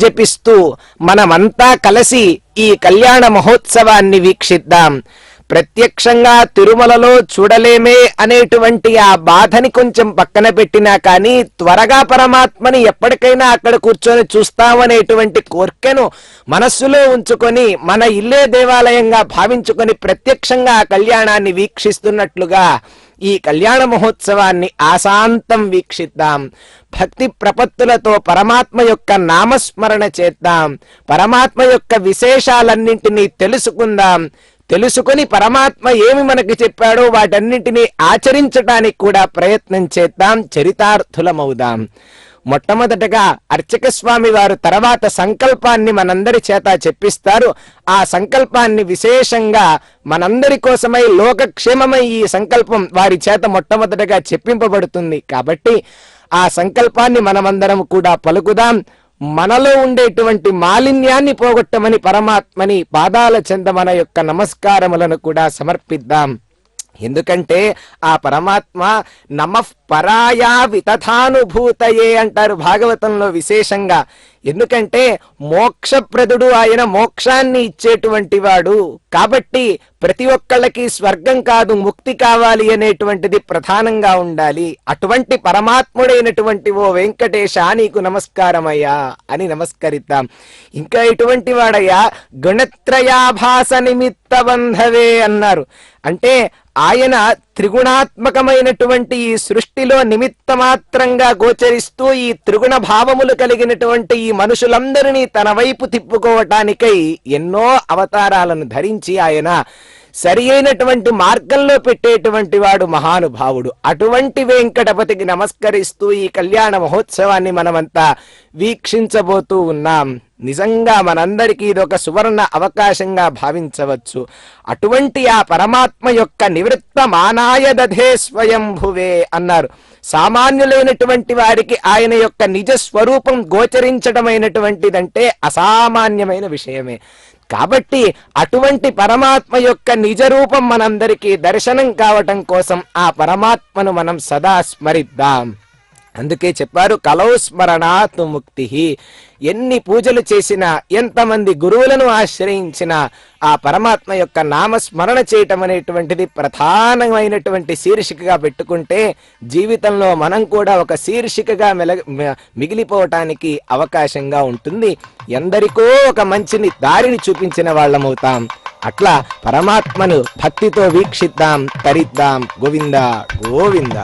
జపిస్తూ మనమంతా కలిసి ఈ కళ్యాణ మహోత్సవాన్ని వీక్షిద్దాం. ప్రత్యక్షంగా తిరుమలలో చూడలేమే అనేటువంటి ఆ బాధని కొంచెం పక్కన పెట్టినా కానీ త్వరగా పరమాత్మని ఎప్పటికైనా అక్కడ కూర్చొని చూస్తామనేటువంటి కోర్కెను మనస్సులో ఉంచుకొని మన ఇల్లే దేవాలయంగా భావించుకొని ప్రత్యక్షంగా ఆ కళ్యాణాన్ని వీక్షిస్తున్నట్లుగా ఈ కళ్యాణ మహోత్సవాన్ని ఆశాంతం వీక్షిద్దాం. భక్తి ప్రపత్తులతో పరమాత్మ యొక్క నామస్మరణ చేద్దాం. పరమాత్మ యొక్క విశేషాలన్నింటినీ తెలుసుకుందాం. తెలుసుకొని పరమాత్మ ఏమి మనకి చెప్పాడో వాటన్నింటినీ ఆచరించడానికి కూడా ప్రయత్నం చేద్దాం. చరితార్థులమవుదాం. మొట్టమొదటగా అర్చక స్వామి వారు తర్వాత సంకల్పాన్ని మనందరి చేత చెప్పిస్తారు. ఆ సంకల్పాన్ని విశేషంగా మనందరి కోసమై లోకక్షేమమై ఈ సంకల్పం వారి చేత మొట్టమొదటగా చెప్పింపబడుతుంది. కాబట్టి ఆ సంకల్పాన్ని మనమందరం కూడా పలుకుదాం. మనలో ఉండేటువంటి మాలిన్యాన్ని పోగొట్టమని పరమాత్మని పాదాల చెంత మన యొక్క నమస్కారములను కూడా సమర్పిద్దాం. ఎందుకంటే ఆ పరమాత్మ నమః పరాయా వితథానుభూతయే అంటారు భాగవతంలో విశేషంగా. ఎందుకంటే మోక్షప్రదుడు ఆయన, మోక్షాన్ని ఇచ్చేటువంటి వాడు. కాబట్టి ప్రతి ఒక్కళ్ళకి స్వర్గం కాదు ముక్తి కావాలి అనేటువంటిది ప్రధానంగా ఉండాలి. అటువంటి పరమాత్ముడైనటువంటి ఓ వెంకటేశ నీకు నమస్కారమయ్యా అని నమస్కరిద్దాం. ఇంకా ఎటువంటి వాడయ్యా? గుణత్రయాభాస నిమిత్త బంధవే అన్నారు. అంటే ఆయన త్రిగుణాత్మకమైనటువంటి ఈ సృష్టిలో నిమిత్త మాత్రంగా గోచరిస్తూ ఈ త్రిగుణ భావములు కలిగినటువంటి ఈ మనుషులందరినీ తన వైపు తిప్పుకోవటానికై ఎన్నో అవతారాలను ధరించి ఆయన సరి అయినటువంటి మార్గంలో పెట్టేటువంటి వాడు మహానుభావుడు. అటువంటి వెంకటపతికి నమస్కరిస్తూ ఈ కళ్యాణ మహోత్సవాన్ని మనమంతా వీక్షించబోతూ ఉన్నాం. నిజంగా మనందరికీ ఇదొక సువర్ణ అవకాశంగా భావించవచ్చు. అటువంటి ఆ పరమాత్మ యొక్క నివృత్త మానాయ దధే స్వయంభువే అన్నారు. సామాన్యులైనటువంటి వారికి ఆయన యొక్క నిజ స్వరూపం గోచరించడమైనటువంటిదంటే అసామాన్యమైన విషయమే. కాబట్టి అటువంటి పరమాత్మ యొక్క నిజ రూపం మనందరికీ దర్శనం కావటం కోసం ఆ పరమాత్మను మనం సదా స్మరిద్దాం. అందుకే చెప్పారు కలౌ స్మరణాత్ ముక్తి. ఎన్ని పూజలు చేసినా, ఎంతమంది గురువులను ఆశ్రయించినా ఆ పరమాత్మ యొక్క నామస్మరణ చేయటం అనేటువంటిది ప్రధానమైనటువంటి శీర్షికగా పెట్టుకుంటే జీవితంలో మనం కూడా ఒక శీర్షికగా మిగిలిపోవటానికి అవకాశంగా ఉంటుంది. ఎందరికో ఒక మంచిని దారిని చూపించిన వాళ్ళమవుతాం. అట్లా పరమాత్మను భక్తితో వీక్షిద్దాం, తరిద్దాం. గోవింద గోవింద.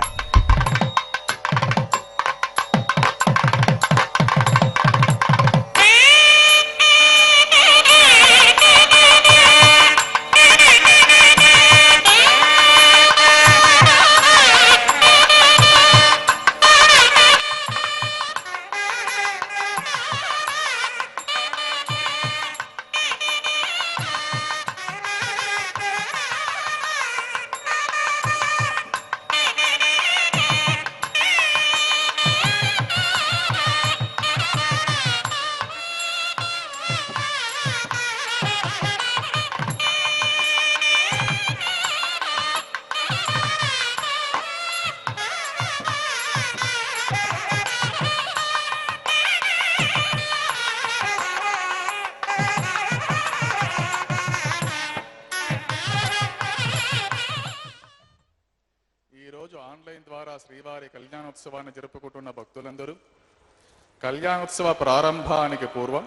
ఆన్లైన్ ద్వారా శ్రీవారి కళ్యాణోత్సవాన్ని జరుపుకుంటున్న భక్తులందరూ కళ్యాణోత్సవ ప్రారంభానికి పూర్వం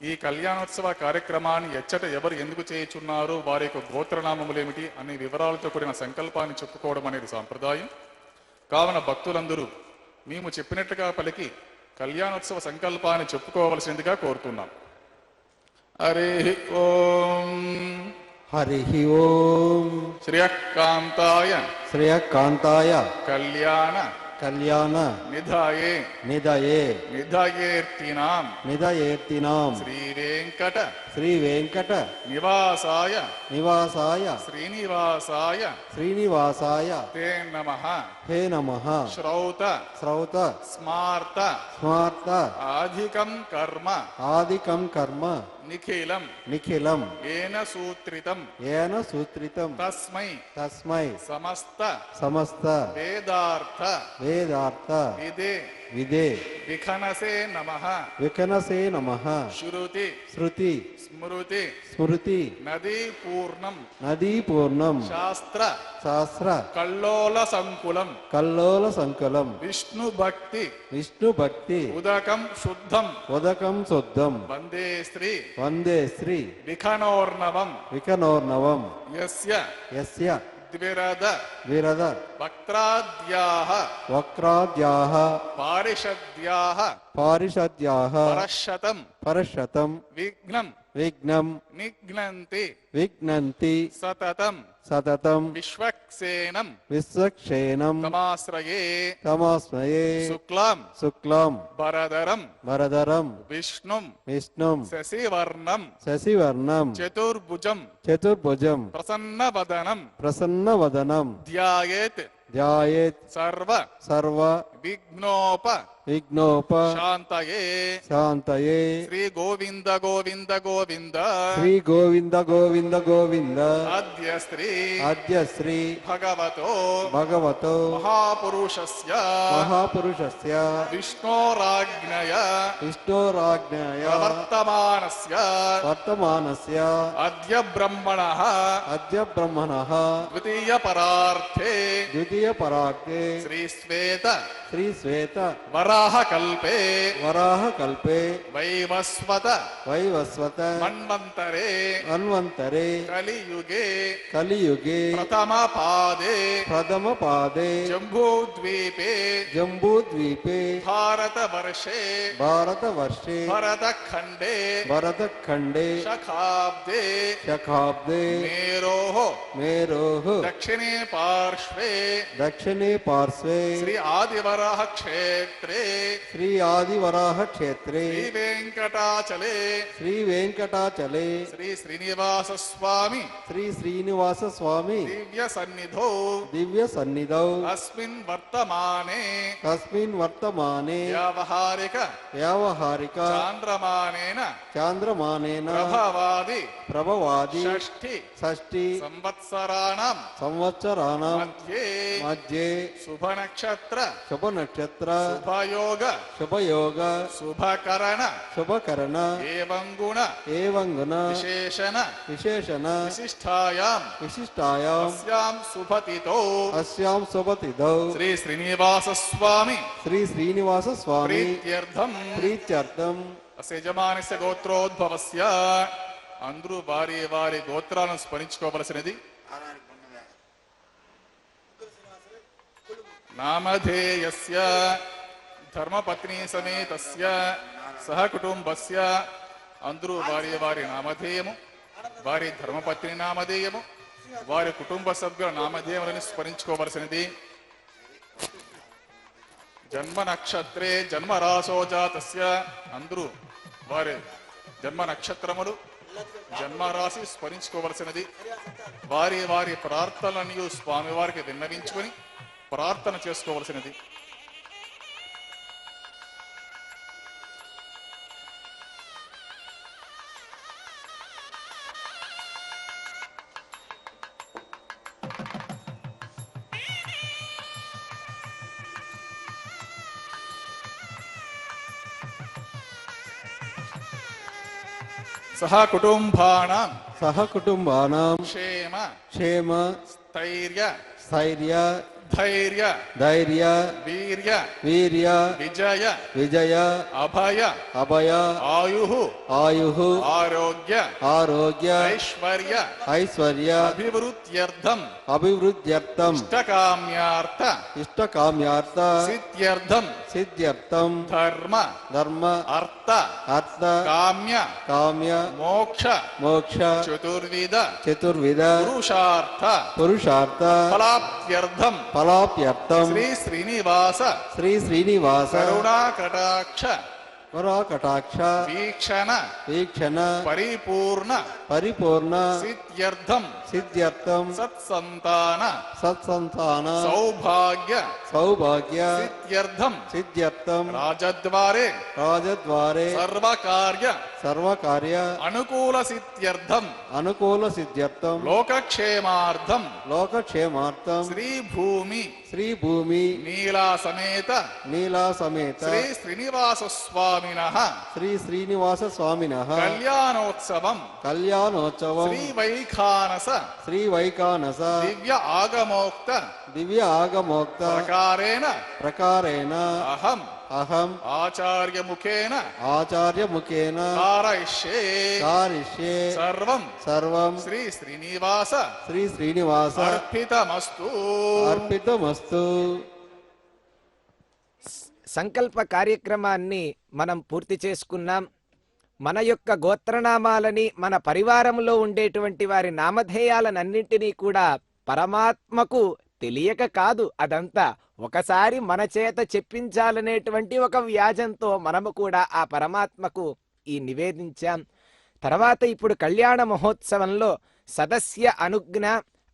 ఈ కళ్యాణోత్సవ కార్యక్రమాన్ని ఎచ్చట ఎవరు ఎందుకు చేయుచున్నారు, వారి యొక్క గోత్రనామములేమిటి అనే వివరాలతో కూడిన సంకల్పాన్ని చెప్పుకోవడం అనేది సాంప్రదాయం. కావున భక్తులందరూ మేము చెప్పినట్టుగా పలికి కళ్యాణోత్సవ సంకల్పాన్ని చెప్పుకోవలసిందిగా కోరుతున్నాం. హరి ఓం హరి ఓం శ్రియకాంతాయ శ్రేయకాంతాయ కళ్యాణ కళ్యాణ నిధాయే నిదయే నిధయేర్తినాం నిదయేర్తినాం శ్రీవేంకట శ్రీవేంకట నివాసాయ నివాసాయ శ్రీనివాసాయ శ్రీనివాసాయ తే నమః హే నమః శ్రౌత శ్రౌత స్మార్త స్మార్త ఆధికం కర్మ ఆదికం కర్మ నిఖిలం నిఖిలం ఏన సూత్రితం ఏన సూత్రితం తస్మై తస్మై సమస్త సమస్త వేదార్థ వేదార్థ విదే విదే విఖనసే నమః వికనసే నమః శృతి శృతి స్మృతి స్మృతి నదీ పూర్ణం నదీ పూర్ణం శాస్త్ర శాస్త్ర కల్లోల సంకులం కల్లోల సంకలం విష్ణు భక్తి విష్ణు భక్తి ఉదకం శుద్ధం ఉదకం శుద్ధం వందే శ్రీ వందే శ్రీ విఖనోర్ణవం వికనోర్ణవం యస్య యస్య ద్విరద విరద వక్త్రాద్యాః వక్రాద్యాః పారిషద్యాః పారిషద్యాః పరశతం పరశతం విఘ్నం విఘ్నం నిఘ్నంతి విఘ్నంతి సతతం సతతం విశ్వక్సేనం విశ్వక్షేణం తమాశ్రయే తమాస్మయే శుక్లాం శుక్లం వరదరం వరదరం విష్ణుం విష్ణుం శశివర్ణం శశివర్ణం చతుర్భుజం చతుర్భుజం ప్రసన్నవదనం ప్రసన్నవదనం ధ్యాయేత్ ధ్యాయేత్ సర్వ సర్వ విఘ్నోప విఘ్నోప శాంతయే శాంతయే శ్రీ గోవింద గోవింద గోవింద శ్రీ గోవింద గోవింద గోవింద అద్య శ్రీ అద్య శ్రీ భగవతో భగవతో మహాపురుషస్య మహాపురుషస్య విష్ణోరాజ్ఞయ విష్ణోరాజ్ఞయ ప్రవర్తమానస్య వర్తమానస్య అద్య బ్రహ్మణః అద్య బ్రహ్మణః ద్వితీయ పరార్థే ద్వితీయ పరాక్తే శ్రీ శ్వేత శ్రీ శ్వేత వరాహ కల్పే వరాహ కల్పే వైవస్వత వైవస్వత మన్వంతరే మన్వంతరే కలియుగే కలియుగే ప్రథమ పాదే ప్రథమ పాదే జంబూద్వీపే జంబూద్వీపే భారతవర్షే భారతవర్షే భరతఖండే భరతఖండే శఖాబ్దే శఖాబ్దే మేరోః మేరోః దక్షిణే పార్శ్వే దక్షిణే పార్శ్వే శ్రీ ఆదివరాహ క్షేత్రే శ్రీ ఆదివరాహ క్షేత్రే శ్రీ వెంకటాచలే శ్రీ వెంకటాచలే శ్రీ శ్రీనివాస స్వామి శ్రీ శ్రీనివాస స్వామి దివ్య సన్నిధౌ దివ్య సన్నిధౌ అస్మిన్ వర్తమానే తస్మిన్ వర్తమానే వ్యావహారిక వ్యావహారిక చాంద్రమానేన చాంద్రమానేన ప్రభవాది ప్రభవాది షష్ఠి షష్ఠి సంవత్సరాణం సంవత్సరాణం మధ్యే మధ్యే శుభ నక్షత్ర శుభ నక్షత్ర శుభయోగ శుభయోగ శుభకరణ శుభకరణ ఏవం గుణ ఏవం గుణ విశేషణ విశేషణ విశిష్టాయాం విశిష్టాయాం అస్యాం శుభతితో అస్యాం శుభతిథౌ శ్రీ శ్రీనివాస స్వామి శ్రీ శ్రీనివాస స్వామి ప్రీత్యర్థం ప్రీత్యర్థం అస్య యజమానస్య గోత్రోద్భవస్య అందరూ వారి వారి గోత్రాలను స్మరించుకోవలసినది. నామధేయస్య ధర్మపత్ని సమేతస్య సహ కుటుంబస్య అందరూ వారి వారి నామధేయము, వారి ధర్మపత్ని నామధేయము, వారి కుటుంబ సభ్యుల నామధేయములను స్మరించుకోవలసినది. జన్మ నక్షత్రే జన్మరాశో జాతస్య అందరూ వారి జన్మ నక్షత్రములు జన్మరాశి స్మరించుకోవలసినది. వారి వారి ప్రార్థనలను స్వామివారికి విన్నవించుకొని ప్రార్థన చేసుకోవలసినది. సహ కుటుంబానాం సహ కుటుంబానాం క్షేమ క్షేమ స్థైర్య స్థైర్య ధైర్య ధైర్య వీర్య వీర్య విజయ విజయ అభయ అభయ ఆయు ఆయు ఆరోగ్య ఆరోగ్య ఐశ్వర్య ఐశ్వర్య అభివృద్ధ్యర్థం అభివృద్ధ్యర్థం ఇష్టకామ్యార్థ ఇష్టకామ్యార్థ సిద్ధ్యర్థం సిద్ధ్యర్థం ధర్మ ధర్మ అర్థ అర్థ కామ్య కామ్య మోక్ష మోక్ష చతుర్విధ చతుర్విధ పురుషార్థ పురుషార్థ ఫలాప్త్యర్థం ఫలాప్యర్థం శ్రీ శ్రీనివాస శ్రీ శ్రీనివాస కరుణాకటాక్ష కటాక్ష వీక్షణ వీక్షణ పరిపూర్ణ పరిపూర్ణ సిద్ధ్యర్థం సిద్ధ్యర్థం సత్సంతాన సత్సంతాన సౌభాగ్య సౌభాగ్య సిద్ధ్యర్థం సిద్ధ్యర్థం రాజద్వారే రాజద్వారే సర్వకార్య సర్వకార్య అనుకూల సిద్ధ్యర్థం అనుకూల సిద్ధ్యర్థం లోకక్షేమార్థం లోకక్షేమార్థం శ్రీభూమి శ్రీ భూమి నీలా సమేత నీలా సమేత శ్రీ శ్రీనివాస స్వామినః శ్రీ శ్రీనివాస స్వామినః కళ్యాణోత్సవం కళ్యాణోత్సవం శ్రీ వైఖానస శ్రీ వైకానస దివ్య ఆగమోక్త దివ్య ఆగమోక్త ప్రకారేణ ప్రకారేణ అహం అహం ఆచార్యముఖేన ఆచార్యముఖేన కారయిష్యే కారిష్యే సర్వం సర్వం శ్రీ శ్రీనివాస శ్రీ శ్రీనివాస అర్పితమస్తు. అర్పితమస్తు. సంకల్ప కార్యక్రమాన్ని మనం పూర్తి చేసుకున్నాం. మన యొక్క గోత్రనామాలని, మన పరివారంలో ఉండేటువంటి వారి నామధేయాలనన్నింటినీ కూడా పరమాత్మకు తెలియక కాదు, అదంతా ఒకసారి మన చేత చెప్పించాలనేటువంటి ఒక వ్యాజంతో మనము కూడా ఆ పరమాత్మకు ఈ నివేదించాం. తర్వాత ఇప్పుడు కళ్యాణ మహోత్సవంలో సదస్య అనుజ్ఞ,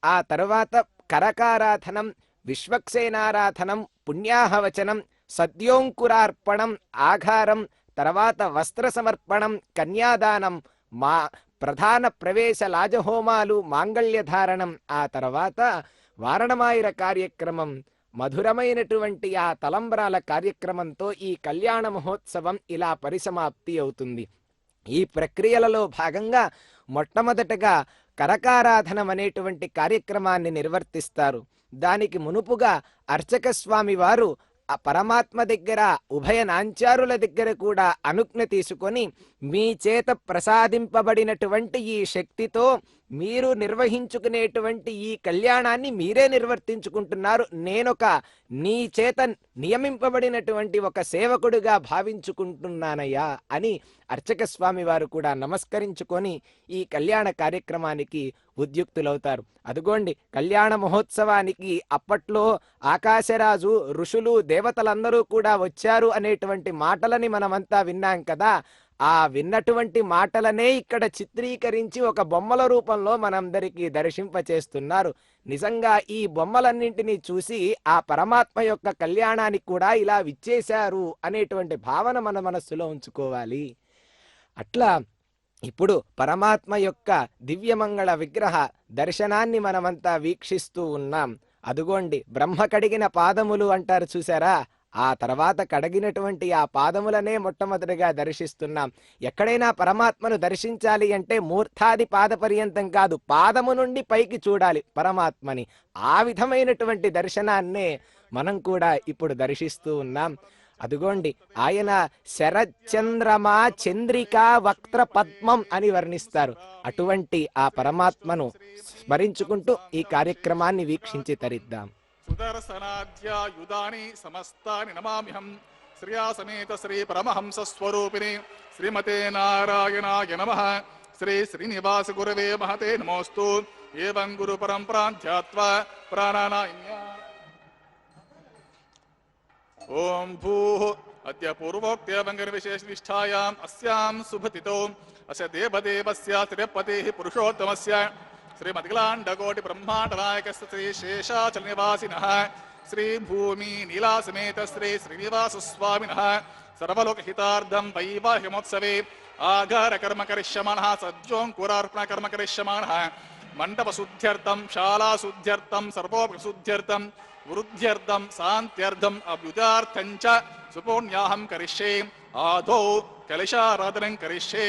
ఆ తర్వాత కరకారాధనం, విశ్వక్సేనారాధనం, పుణ్యాహవచనం, సద్యోంకురార్పణం, ఆఘారం, తర్వాత వస్త్ర సమర్పణం, కన్యాదానం, మా ప్రధాన ప్రవేశ లాజహోమాలు, మాంగళ్యధారణం, ఆ తర్వాత వారణమాయిర కార్యక్రమం, మధురమైనటువంటి ఆ తలంబ్రాల కార్యక్రమంతో ఈ కళ్యాణ మహోత్సవం ఇలా పరిసమాప్తి అవుతుంది. ఈ ప్రక్రియలలో భాగంగా మొట్టమొదటగా కరకారాధనం అనేటువంటి కార్యక్రమాన్ని నిర్వర్తిస్తారు. దానికి మునుపుగా అర్చక స్వామి వారు ఆ పరమాత్మ దగ్గర, ఉభయ నాంచారుల దగ్గర కూడా అనుజ్ఞ తీసుకొని మీ చేత ప్రసాదింపబడినటువంటి ఈ శక్తితో మీరు నిర్వహించుకునేటువంటి ఈ కళ్యాణాన్ని మీరే నిర్వర్తించుకుంటున్నారు. నేనొక నీ చేత నియమింపబడినటువంటి ఒక సేవకుడిగా భావించుకుంటున్నానయ్యా అని అర్చక స్వామి వారు కూడా నమస్కరించుకొని ఈ కళ్యాణ కార్యక్రమానికి ఉద్యుక్తులవుతారు. అదుగోండి, కళ్యాణ మహోత్సవానికి అప్పట్లో ఆకాశరాజు, ఋషులు, దేవతలందరూ కూడా వచ్చారు అనేటువంటి మాటలని మనమంతా విన్నాం కదా. ఆ విన్నటువంటి మాటలనే ఇక్కడ చిత్రీకరించి ఒక బొమ్మల రూపంలో మనందరికీ దర్శింపచేస్తున్నారు. నిజంగా ఈ బొమ్మలన్నింటినీ చూసి ఆ పరమాత్మ యొక్క కళ్యాణానికి కూడా ఇలా విచ్చేశారు అనేటువంటి భావన మన మనస్సులో ఉంచుకోవాలి. అట్లా ఇప్పుడు పరమాత్మ యొక్క దివ్యమంగళ విగ్రహ దర్శనాన్ని మనమంతా వీక్షిస్తూ ఉన్నాం. అదుగోండి, బ్రహ్మ కడిగిన పాదములు అంటారు చూసారా, ఆ తర్వాత కడిగినటువంటి ఆ పాదములనే మొట్టమొదటిగా దర్శిస్తున్నాం. ఎక్కడైనా పరమాత్మను దర్శించాలి అంటే మూర్ధాది పాద పర్యంతం కాదు, పాదము నుండి పైకి చూడాలి పరమాత్మని. ఆ విధమైనటువంటి దర్శనాన్నే మనం కూడా ఇప్పుడు దర్శిస్తూ ఉన్నాం. అదుగోండి, ఆయన శరచంద్రమా చంద్రికా వక్త్ర పద్మం అని వర్ణిస్తారు. అటువంటి ఆ పరమాత్మను స్మరించుకుంటూ ఈ కార్యక్రమాన్ని వీక్షించి తరిద్దాం. సుదర్శనాద్యాయుధాని సమస్తాని నమామ్యహం శ్రియా సమేత శ్రీ పరమహంస స్వరూపిణి శ్రీమతే నారాయణాయ నమః. శ్రీ శ్రీనివాస గురవే మహతే నమోస్తు. ఏవం గురు పరంపరాం ధ్యాత్వా ప్రాణానాయ. ఓం భూః అద్య పూర్వోక్త్యవంగన విశేష నిష్ఠాయాం అస్యాం శుభతితో అస్య దేవదేవస్య త్రిపదేః పురుషోత్తమస్య శ్రీమద్గలాండకోటి బ్రహ్మాండనాయకస్య శ్రీ శేషాచల నివాసినః శ్రీ భూమి నీలాసమేత శ్రీ శ్రీనివాస స్వామినః సర్వలోకహితార్థం వైవాహిమోత్సవే ఆగార కర్మ కరిష్యమాణః సద్యోంకురార్పణ కర్మ కరిష్యమాణః మండపశుద్ధ్యర్థం శాలాశుద్ధ్యర్థం సర్వోపశుద్ధ్యర్థం వృద్ధ్యర్థం శాంత్యర్థం అభ్యుదార్థం చ సుపుణ్యాహం కరిష్యే. ఆదౌ కలశారాధనం కరిష్యే.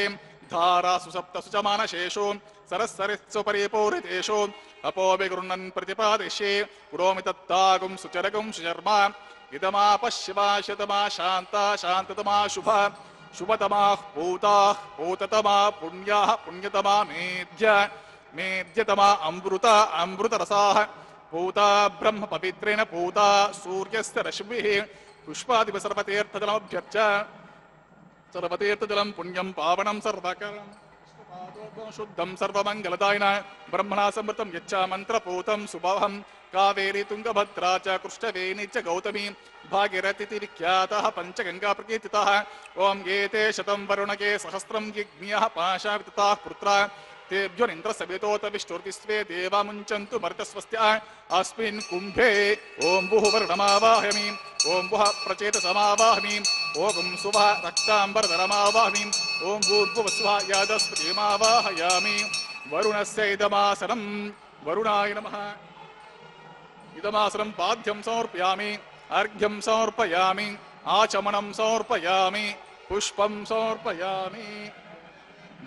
ధారాసు సప్తసు చ మానశేషు సరస్సరిత్సు పరిపూరితేషు అపో విగృహ్ణన్ ప్రతిపాదిష్యే. పురోమి తత్తాగుం సుచరగం సుచర్మ ఇదమాపశివా శతమా శాంతా శాంతతమా శుభ శుభతమా పూతా పూతతమా పుణ్యా పుణ్యతమా మేధ్య మేధ్యతమా అమృత అమృతరసా పూతా బ్రహ్మ పవిత్రేణ పూతా సూర్యస్య రశ్మిః పుష్పాదివ సర్వతీర్థజలమభ్యర్చ సర్వతీర్థజలం పుణ్యం పావనం సర్వకరం శుద్ధం సర్వమంగళదాయన బ్రహ్మణా సమృతం యచ్చ మంత్రపూతం సుభవం కావేరీ తుంగభద్రా చ కృష్ణవేణి చ గౌతమి భాగీరథితి విఖ్యాతః పంచగంగా ప్రకీర్తితః. ఓం ఏతే శతం వరుణకే సహస్రం యజ్ఞః పాశావితతాః పుత్రా తేభ్యోరింద్ర సవితోత విష్ణుర్విశ్వే దేవా ముంచంతు మర్తస్వస్త్య. అస్మిన్ కుంభే ఓం భుః వర్ణమావాహమి. ఓం భుః ప్రచేతసమావాహమి. ఓం సువః రక్తాంబరధరమావాహమి. ఓం భూర్భువస్వః యాదస్పతిమావాహయామి. వరుణస్య ఇదమాసనం వరుణాయ నమః. ఇదమాసనం పాద్యం సమర్పయామి. అర్ఘ్యం సమర్పయామి. ఆచమనం సమర్పయామి. పుష్పం సమర్పయామి.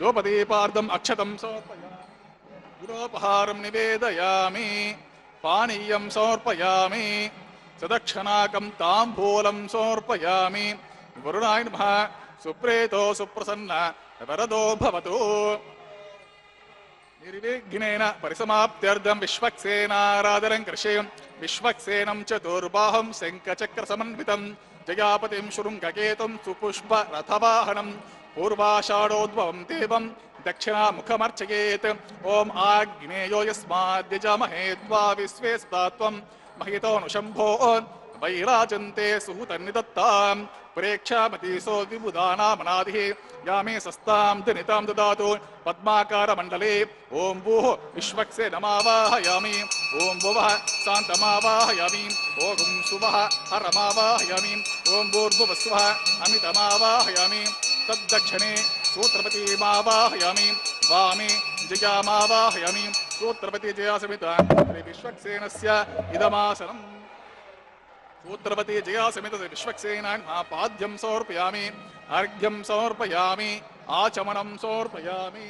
ధూపదీపార్థం అక్షతం సమర్పయామి. గురోపహారం నివేదయామి. పానీయం సమర్పయామి. సదక్షణాకం తాంబూలం సమర్పయామి. వరుణాయ నమః. సుప్రేతో సుప్రసన్న వరదో భవతు. నిర్విఘ్నేన పరిసమాప్త్యర్థం విశ్వక్సేనారాధనం కరిష్యే. విశ్వక్సేనం చతుర్బాహం శంఖచక్ర సమన్వితం జయాపతిం శృంగకేతుం సుపుష్ప రథవాహనం పూర్వాషాఢోద్భవం దేవం దక్షిణాముఖమర్చయేత్. ఓం ఆగ్నేయో యస్మాద్యజామహే త్వా విశ్వే సదాత్వం మహితోనుశంభో వైరాజంతే సుహృతన్నిదత్తాం. ప్రేక్షామతీసో విబుధానామనాదిః యామే సస్తాం ధనితాం దదాతు. పద్మాకారమండలే ఓం భూః విశ్వక్సేనమావాహయామి. ఓం భువః శాంతమావాహయామి. ఓం సువః హరమావాహయామి. ఓం భూర్భువస్వః అమితమావాహయామి. తద్దక్షిణే సూత్రపతిమావాహయామి. వామే జయామావాహయామి. సూత్రపతి జయాసమిత శ్రీ విశ్వక్సేనస్య ఇదమాసనం. సూత్రపతి జయాసమిత విశ్వక్సేన పాద్యం సమర్పయామి. అర్ఘ్యం సమర్పయామి. ఆచమనం సమర్పయామి.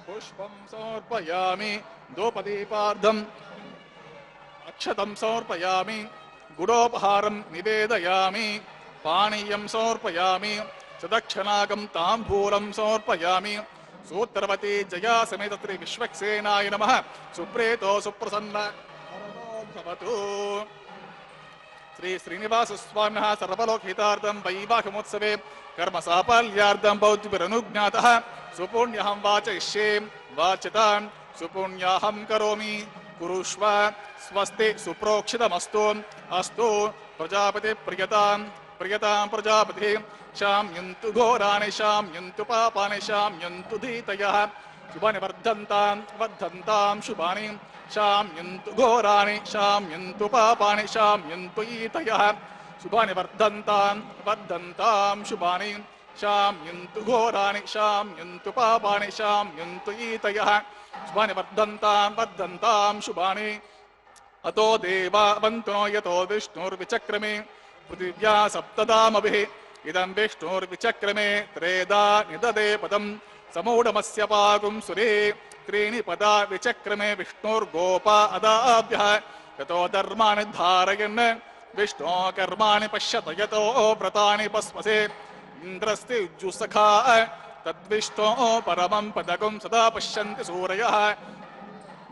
పుష్పం సమర్పయామి. ధూపదీపార్థం అక్షతం సమర్పయామి. గుడోపహారం నివేదయామి. పానీయం సమర్పయామి. సదక్షణాకం తాంబూలం సమర్పయామి. सूत्रवती जया समेत श्री विश्वक्सेनाय नमः सुप्रेतो सुप्रसन्न भवतु। श्री श्रीनिवास स्वामिनः सर्वलोकहितार्थं वैवाहिकोत्सवे कर्म साफल्यार्थं बौद्धिभिरनुज्ञातः सुपुण्यहं वाचयिष्ये वाच्यतां सुपुण्याहं करोमि कुरुष्व स्वस्ति सुप्रोक्षितमस्तु अस्तु प्रजापति प्रियतां प्रियतां प्रजापति शाम्यन्तु घोराणि शाम्यन्तु पापानि शाम्यन्तु धीतयः शुभानि वर्धन्तां शुभानि शाम्यन्तु घोराणि शाम्यन्तु पापानि शाम्यन्तु ईतयः शुभानि वर्धन्तां शुभानि शाम्यन्तु घोराणि शाम्यन्तु पापानि शाम्यन्तु ईतयः शुभानि वर्धन्तां शुभानि। अतो देवा वन्तुनो यतो विष्णुर्विचक्रमे पृथिव्या सप्तदामभिः इदं विष्णुर्विचक्रमे त्रेधा निददे पदं समूढमस्य पागुं सुरे त्रीणि पदा विचक्रमे विष्णुर्गोपा अदाभ्यः यतो धर्माणि धारयन् विष्णो कर्माणि पश्यत यतो व्रतानि पस्मसे इन्द्रस्ति उज्जुसखा तद्विष्णो परमं पदकं सदा पश्यन्ति सूरयः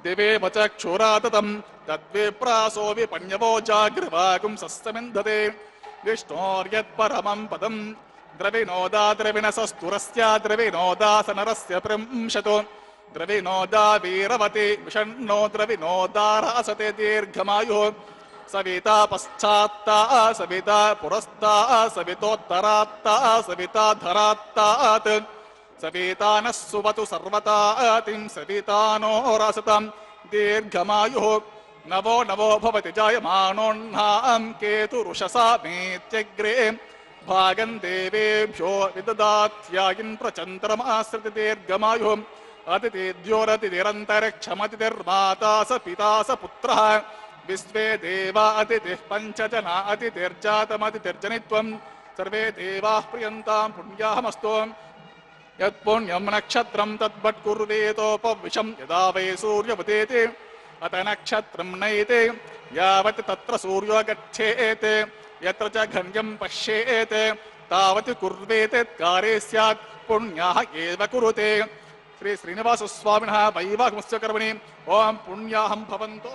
दिवेव चक्षुराततं तद्विप्रासो विपण्यवो जागृवागुं सस्तमिन्धते विष्णोर्यत्परमं पदं द्रविणोदा द्रविणसस्तुरस्य द्रविणोदासनरस्य प्रिंशतो द्रविणोदा वीरवती विषण्णो द्रविणोदारासते दीर्घमायुः सविता पश्चात्ता सविता पुरस्ता सवितोत्तरात्ता सविता धरात्तात् सविता नः सुवतु सर्वतातिं सविता नो रसतं दीर्घमायुः नवो नवो भवति जायमानोऽह्नां केतुरुषसा मेत्यग्रे भागं देवेभ्यो विददात्यागिन् प्रचन्द्रमाश्रित दीर्घमायुः अतिथिद्योरतिथिरन्तरिक्षमतिथिर्माता स पिता स पुत्रः विश्वे देवा अतिथिः पञ्चजना अतिथिर्जातमतिथिर्जनित्वं सर्वे देवाः प्रियन्तां पुण्याहमस्तु यत्पुण्यं नक्षत्रं तद्वट्कुर्वेतोपविशं यदा वै सूर्यवतेति अत नक्षत्रं नयते यावत् तत्र सूर्यो गच्छेत् यत्र च घन्यं पश्येत् तावत् कुर्वेत् कार्ये स्यात् पुण्याः एव कुरुते। श्री श्रीनिवास स्वामिनः वैवाहिकस्य कर्मणि ओं पुण्याहं भवन्तो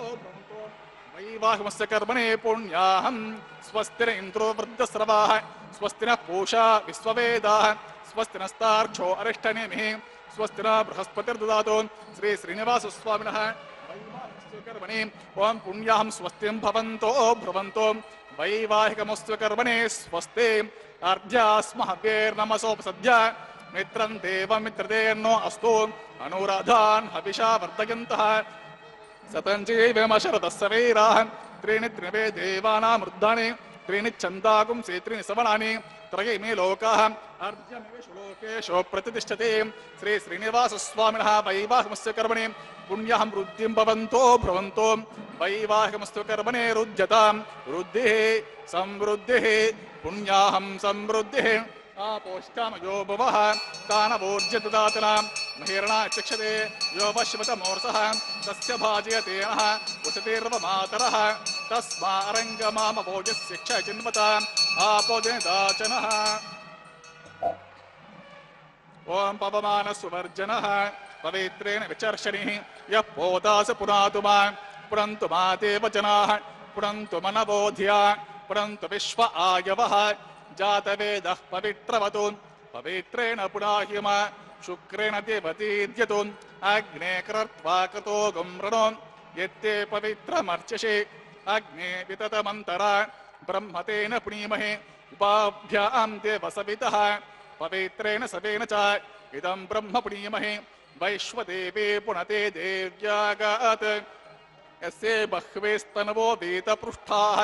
वैवाहिकस्य कर्मणे पुण्याहं स्वस्ति न इन्द्रो वृद्धस्रवाः स्वस्ति नः पूषा विश्ववेदाः स्वस्ति नस्तार्क्षो अरिष्टनेमिः स्वस्ति न बृहस्पतिर्ददातु। श्री श्रीनिवास स्वामिनः वैवाहिकस्य कर्मणि ओं पुण्याहं स्वस्तिं भवन्तो भ्रुवन्तो वैवाहिकमस्य कर्मणे स्वस्ति अर्घ्यास्महव्यैर्नमसोपसद्य मित्रं देवमित्रदेर्नो अस्तु अनुराधान् हविषा वर्धयन्तः सतञ्जीवमशरदस्य वीराः त्रीणि त्रिवे देवानां वृद्धानि त्रीणि छन्दागुंसि त्रीणि सवनानि त्रयीमे लोकाः अर्घ्यमेषु लोकेषु प्रतिष्ठते। श्री श्रीनिवास स्वामिनः वैवाहिकमस्य कर्मणि पुण्याहं वृद्धिं भवन्तो भ्रुवन्तो वैवाहिकमस्य कर्मणे रुध्यतां वृद्धिः संवृद्धिः पुण्याहं संवृद्धिः आपोष्टामयो भवः तानवोर्जददातना महिरणा चक्षते यो पश्यतमोर्सः तस्य भाजयते नः उशतिर्वमातरः तस्मा अरङ्गमामभोजस्य क्षयचिन्वता आपोजनदाचनः ओं पवमानसुवर्जनः पवित्रेण विचर्षणिः यः पोतास पुनातु मा पुनन्तु मा देवजनाः पुनन्तु मनबोध्या पुनन्तु विश्व आयवः जातवेदः पवित्रवतु पवित्रेण पुनाह्यम शुक्रेण देवतीद्यतु अग्ने कृत्वा कृतो गुम्रणो यत्ते पवित्रमर्चषे अग्ने विततमन्तरा ब्रह्मतेन पुनीमहे उपाभ्यां देवसवितः पवित्रेण सवेन च इदं ब्रह्म पुनीमहे वैश्वदेवे पुनते देव्यागात् यस्य बह्वेस्तनवो वेदपृष्ठाः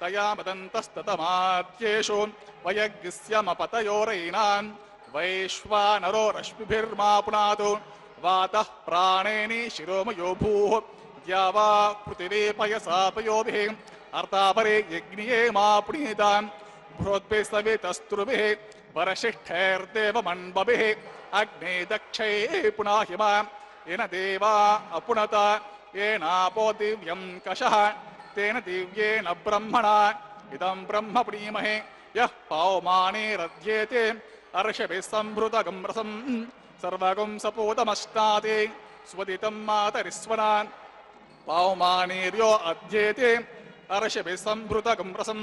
तया मदन्तस्ततमाद्येषु वयग्स्यमपतयोरैनान् वैश्वानरो रश्मिभिर्मा पुनातु वातः प्राणेनि शिरोमयो भूः द्या वा पृथिवी पयसा पयोभिः अर्तापरे यज्ञिये मा पुनीतान् बृहद्भिः सवितस्त्रुभिः वरशिष्ठैर्देवमन्वभिः अग्ने दक्षैः पुनाहिम येन देवा अपुनता येनापो दिव्यं कषः तेन दिव्येन ब्रह्मणा इदं ब्रह्म पुनीमहे यः पवमाने रध्येते अर्षभिः सम्भृतगं रसं सर्वगं सपूतमश्नाति स्वदितं मातरिस्वनान् पावमानेर्यो अध्येते अर्षभिः सम्भृतगं रसं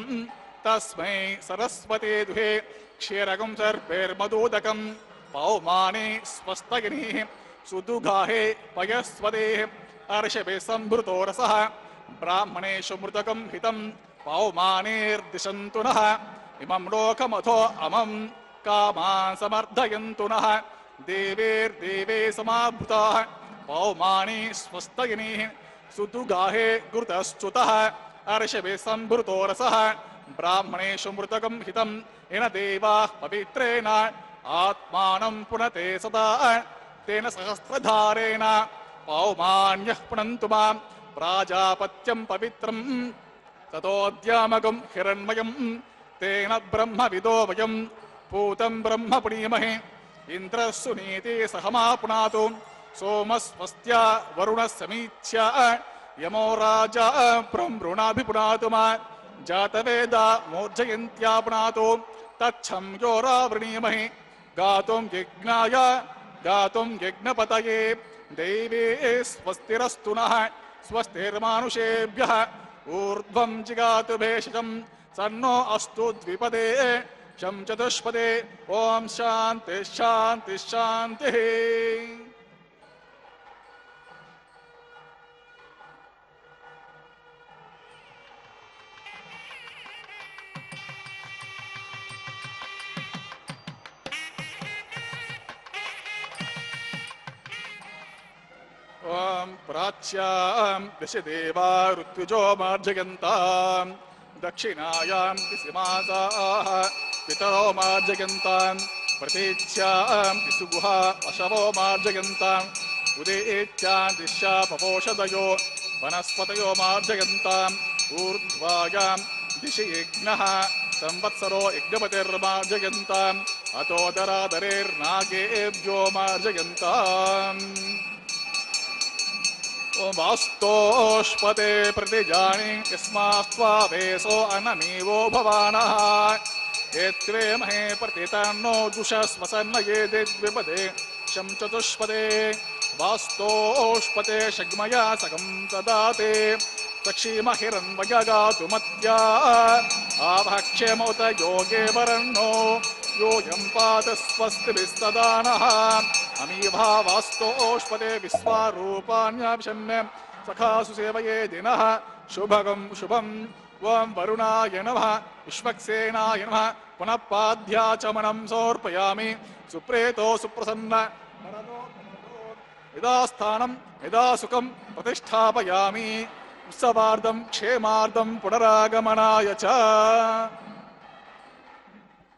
तस्मै सरस्वते दुहे क्षीरगं सर्पैर्मदोदकं पावमाने स्वस्तगिनिः सुदुगाहे पयस्वदेः अर्षभिः सम्भृतो रसः ब्राह्मणेषु मृतकं हितं पावमानेर्दिशन्तु नः इमं लोकमथो अमं कामान् समर्थयन्तु नः देवेर्देवे समाभूताः पावमाने स्वस्तगिनिः सुदुगाहे घृतश्च्युतः अर्षभिः सम्भृतो रसः ब्राह्मणेषु मृतकं हितं येन देवाः पवित्रेण आत्मानं पुनते सदा तेन सहस्रधारेण पावमान्यः पुनन्तु मां प्राजापत्यं पवित्रं ततोऽद्यामगं हिरण्मयं तेन ब्रह्मविदो वयं पूतं ब्रह्म पुनीमहे इन्द्रः सुनीते सहमा पुनातु सोमस्वस्त्या वरुणः समीच्या यमो राजा ब्रह्मृणाभिपुनातु मा जातवेदा मोर्जयन्त्या पुनातु तच्छं योरावृणीमहे गातुं यज्ञाय गातुं यज्ञपतये दैवे स्वस्तिरस्तु नः स्वस्तिर्मानुषेभ्यः ऊर्ध्वं जिगातु भेषजं सन्नो अस्तु द्विपदे शं चतुष्पदे ॐ शान्ति शान्ति शान्तिः ॐ प्राच्यां दिशदेवा ऋत्विजो मार्जयन्तां दक्षिणायां दिशिमासाः पितरो मार्जयन्तां प्रतीच्यां दिशुगुहा अशवो मार्जयन्ताम् उदेत्यां दिशा पपोषदयो वनस्पतयो मार्जयन्ताम् ऊर्ध्वायां दिशि यज्ञः संवत्सरो यज्ञपतिर्मार्जयन्ताम् अतोदरादरेर्नागेभ्यो मार्जयन्ताम् वास्तोष्पते प्रतिजानि यस्मास्त्वा वेसो अनमीवो भवानः एत्वे महे प्रतितान्नो जुषस्वसन्न ये दिद्विपदे शं चतुष्पदे वास्तोष्पते शग्मया सगं ददाते चक्षीमहिरन्वयगातु मत्या आभक्षेमोत योगे वरन्नो योऽयं पात स्वस्तिभिस्तदा नः अमीभा वास्तोष्पते विश्वारूपाण्याभिषन् सखासु सेवये दिनः शुभगं शुभं ॐ वरुणाय नमः विश्वक्सेनाय नमः पुनः पाद्याचमनं समर्पयामि सुप्रेतो सुप्रसन्न यदास्थानं यदा सुखं प्रतिष्ठापयामि उत्सवार्धं क्षेमार्धं पुनरागमनाय च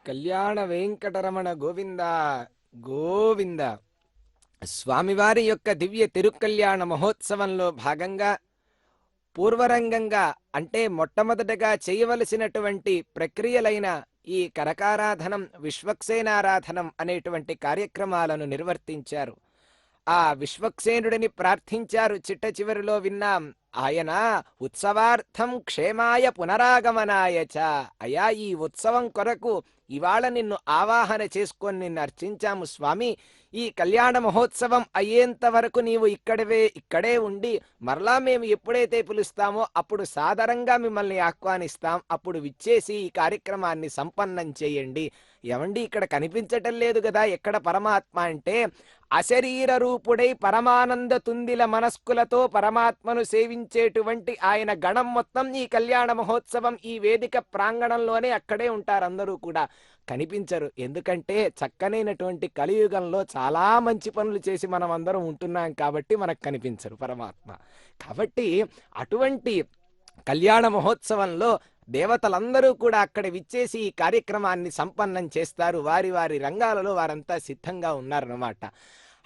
కళ్యాణ వెంకటరమణ గోవింద గోవింద. స్వామివారి యొక్క దివ్య తిరుకల్యాణ మహోత్సవంలో భాగంగా పూర్వరంగంగా అంటే మొట్టమొదటగా చేయవలసినటువంటి ప్రక్రియలైన ఈ కరకారాధనం, విశ్వక్సేనారాధనం అనేటువంటి కార్యక్రమాలను నిర్వర్తించారు. ఆ విశ్వక్సేనుడిని ప్రార్థించారు. చిట్ట చివరిలో విన్నాం, ఆయన ఉత్సవార్థం క్షేమాయ పునరాగమనాయ చ. అయా, ఈ ఉత్సవం కొరకు ఇవాళ నిన్ను ఆవాహన చేసుకొని నిన్ను అర్చించాము స్వామి. ఈ కళ్యాణ మహోత్సవం అయ్యేంత వరకు నీవు ఇక్కడే ఉండి మరలా మేము ఎప్పుడైతే పిలుస్తామో అప్పుడు సాదరంగా మిమ్మల్ని ఆహ్వానిస్తాం. అప్పుడు విచ్చేసి ఈ కార్యక్రమాన్ని సంపన్నం చేయండి. ఏమండి, ఇక్కడ కనిపించటం లేదు కదా ఎక్కడ పరమాత్మ అంటే? అశరీర రూపుడై పరమానంద తుందిల మనస్కులతో పరమాత్మను సేవించేటువంటి ఆయన గణం మొత్తం ఈ కళ్యాణ మహోత్సవం ఈ వేదిక ప్రాంగణంలోనే అక్కడే ఉంటారు. అందరూ కూడా కనిపించరు. ఎందుకంటే చక్కనైనటువంటి కలియుగంలో చాలా మంచి పనులు చేసి మనం అందరం ఉంటున్నాం కాబట్టి మనకు కనిపించరు పరమాత్మ. కాబట్టి అటువంటి కళ్యాణ మహోత్సవంలో దేవతలందరూ కూడా అక్కడ విచ్చేసి ఈ కార్యక్రమాన్ని సంపన్నం చేస్తారు. వారి వారి రంగాలలో వారంతా సిద్ధంగా ఉన్నారన్నమాట.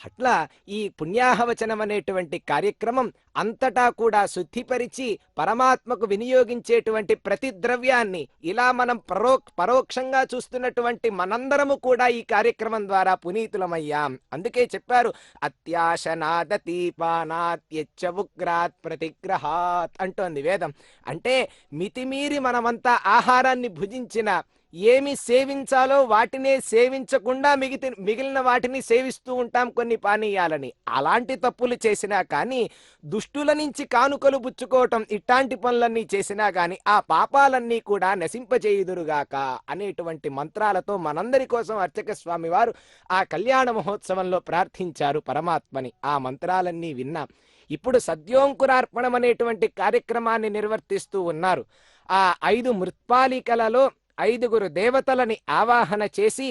అట్లా ఈ పుణ్యాహవచనం అనేటువంటి కార్యక్రమం అంతటా కూడా శుద్ధిపరిచి పరమాత్మకు వినియోగించేటువంటి ప్రతి ద్రవ్యాన్ని ఇలా మనం పరోక్షంగా చూస్తున్నటువంటి మనందరము కూడా ఈ కార్యక్రమం ద్వారా పునీతులమయ్యాం. అందుకే చెప్పారు, అత్యాశనాదీపానాత్యచ్చవుగ్రాత్ ప్రతిగ్రహాత్ అంటోంది వేదం. అంటే మితిమీరి మనమంతా ఆహారాన్ని భుజించిన ఏమి సేవించాలో వాటినే సేవించకుండా మిగిలిన వాటిని సేవిస్తూ ఉంటాం కొన్ని పానీయాలని. అలాంటి తప్పులు చేసినా కానీ, దుష్టుల నుంచి కానుకలు పుచ్చుకోవటం ఇట్లాంటి పనులన్నీ చేసినా కానీ ఆ పాపాలన్నీ కూడా నశింపచేయుదురుగాక అనేటువంటి మంత్రాలతో మనందరి కోసం అర్చక స్వామి వారు ఆ కళ్యాణ మహోత్సవంలో ప్రార్థించారు పరమాత్మని. ఆ మంత్రాలన్నీ విన్నాం. ఇప్పుడు సద్యోంకురార్పణం అనేటువంటి కార్యక్రమాన్ని నిర్వర్తిస్తూ ఉన్నారు. ఆ 5 మృత్పాలికలలో 5గురు దేవతలని ఆవాహన చేసి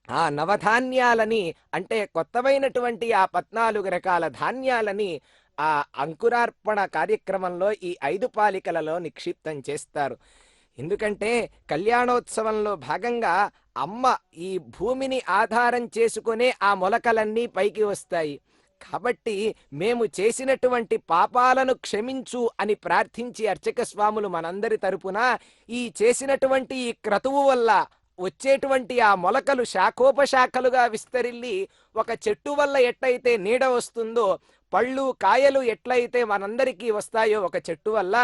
ఆ నవధాన్యాలని, అంటే కొత్తవైనటువంటి ఆ 14 రకాల ధాన్యాలని ఆ అంకురార్పణ కార్యక్రమంలో ఈ 5 పాలికలలో నిక్షిప్తం చేస్తారు. ఎందుకంటే కళ్యాణోత్సవంలో భాగంగా అమ్మ ఈ భూమిని ఆధారం చేసుకునే ఆ మొలకలన్నీ పైకి వస్తాయి. కాబట్టి మేము చేసినటువంటి పాపాలను క్షమించు అని ప్రార్థించి అర్చక స్వాములు మనందరి తరపున ఈ చేసినటువంటి ఈ క్రతువు వల్ల వచ్చేటువంటి ఆ మొలకలు శాఖోపశాఖలుగా విస్తరిల్లి ఒక చెట్టు వల్ల ఎట్లయితే నీడ వస్తుందో, పళ్ళు కాయలు ఎట్లయితే మనందరికీ వస్తాయో ఒక చెట్టు వల్ల,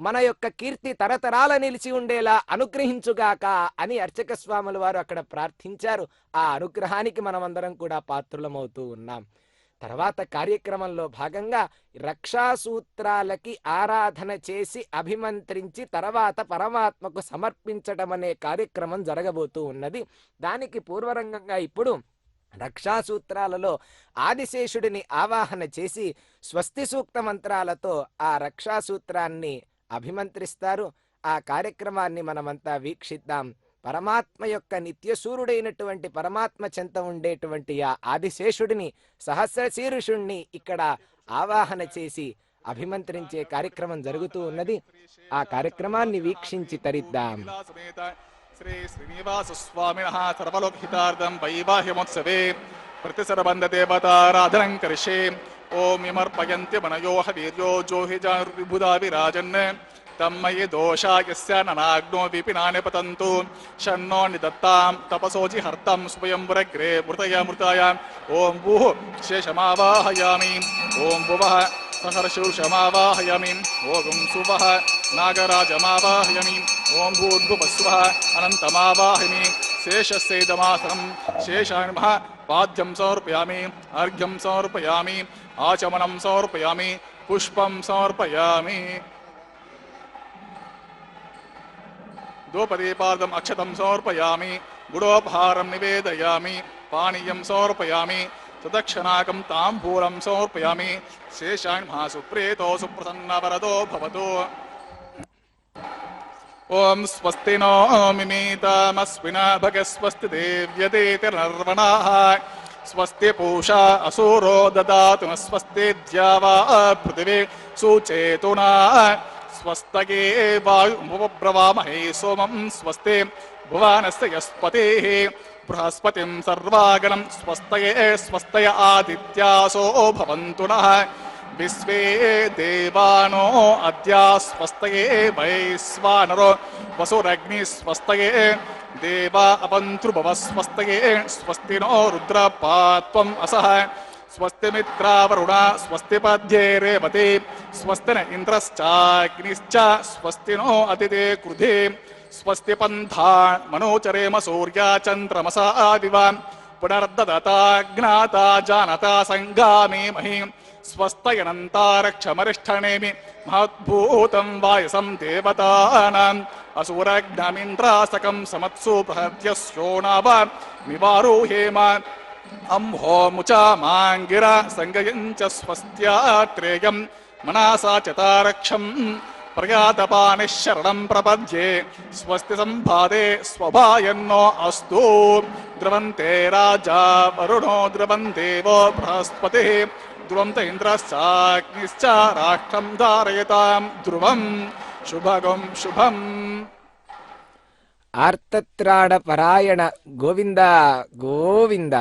మన యొక్క కీర్తి తరతరాల నిలిచి ఉండేలా అనుగ్రహించుగాక అని అర్చక స్వాముల వారు అక్కడ ప్రార్థించారు. ఆ అనుగ్రహానికి మనమందరం కూడా పాత్రులమవుతూ ఉన్నాం. తర్వాత కార్యక్రమంలో భాగంగా రక్షాసూత్రాలకి ఆరాధన చేసి అభిమంత్రించి తర్వాత పరమాత్మకు సమర్పించడం అనే కార్యక్రమం జరగబోతూ ఉన్నది. దానికి పూర్వరంగంగా ఇప్పుడు రక్షాసూత్రాలలో ఆదిశేషుడిని ఆవాహన చేసి స్వస్తి సూక్త మంత్రాలతో ఆ రక్షాసూత్రాన్ని అభిమంత్రిస్తారు. ఆ కార్యక్రమాన్ని మనమంతా వీక్షిద్దాం. పరమాత్మ యొక్క నిత్యసూరుడైనటువంటి పరమాత్మ చెంత ఉండేటువంటి ఆ ఆదిశేషుడిని, సహస్రశీరుషుణ్ణి ఇక్కడ ఆవాహన చేసి అభిమంత్రించే కార్యక్రమం జరుగుతూ ఉన్నది. ఆ కార్యక్రమాన్ని వీక్షించి తరిద్దాం. శ్రీ శ్రీనివాస స్వామినః సర్వలోకహితార్థం వైవాహిమోత్సవే ప్రతిసరబంధ దేవతారాధనం కరిష్యే. ఓం యమర్పయంతి మనయోహ వీర్యో జోహిజార్విబుధా విరాజన్ తమ్మయి దోషాయస్య ననాగ్నో విపినాని పతంతు షన్నో నిదత్తాం తపసోజి హర్తం స్వయంవరగ్రే మృతయ. ఓం భూః శేషమావాహయామి. ఓం భువః సహర్షుషమావాహయామి. ఓం సువః నాగరాజమావాహయామి. ఓం భూర్భువస్వః అనంతమావాహయామి. శేషస్యేదమాసనం శేషాన్మః పాద్యం సమర్పయామి. అర్ఘ్యం సమర్పయామి. ఆచమనం సమర్పయామి. పుష్పం సమర్పయామి. దోపదీపార్థం అక్షతం సమర్పయామి. గుడోపహారం నివేదయామి. పానీయం సమర్పయామి. తదక్షనాకం తాంబూలం సమర్పయామి. శేషాన్ సుప్రీతో సుప్రసన్నవరదో భవతు. ఓం స్వస్తి నో మిమీతామస్వినా భగస్వస్తి దేవ్యదేతి నర్వణాః. స్వస్తి పూషా అసూరో దదాతు న స్వస్తి ద్యావా పృథివీ సుచేతునా. స్వస్తగే వాయుముపబ్రవామహే సోమం స్వస్తి భువానస్య యస్పతిః. బృహస్పతిం సర్వాగణం స్వస్తయే స్వస్తయ ఆదిత్యాసో భవంతు నః. విశ్వే దేవానో అద్య స్వస్తయే వైశ్వానరో వసురగ్ని స్వస్తయే దేవా అపంతృభవ స్వస్తయే. స్వస్తి నో రుద్రపాత్వం అసః. స్వస్తి మిత్రావరుణ స్వస్తి పద్యే రేవతి. స్వస్తి న ఇంద్రశ్చాగ్నిశ్చ స్వస్తి నో అతిథే కృధి. స్వస్తి పంథా మనోచరేమ సూర్యా చంద్రమసా దివ. పునర్దదతా జ్ఞాతా జానతా సంగామే మహి. స్వస్తయనంతారక్షమరిష్టనేమి మహద్భూతం వాయసం దేవతానాం. అసూరజ్ఞమింద్రాసకం సమత్సు ప్రహద్యశ్రోణావ నివారోహేమ. అంహోముచా మాంగిర సంగయంచ స్వస్త్యాత్రేయం మనసా చతారక్షం. ప్రయాతపానిశరణం ప్రపద్యే. స్వస్తి సంభాదే స్వభాయన్నో అస్తు. ద్రవంతే రాజా వరుణో ద్రవం దేవో బృహస్పతి. ధ్రువంత ఇంద్రశ్చాగ్నిశ్చ రాష్ట్రం ధారయతాం ధ్రువం. శుభగం శుభం. ఆర్తత్రాణ పరాయణ గోవింద గోవింద.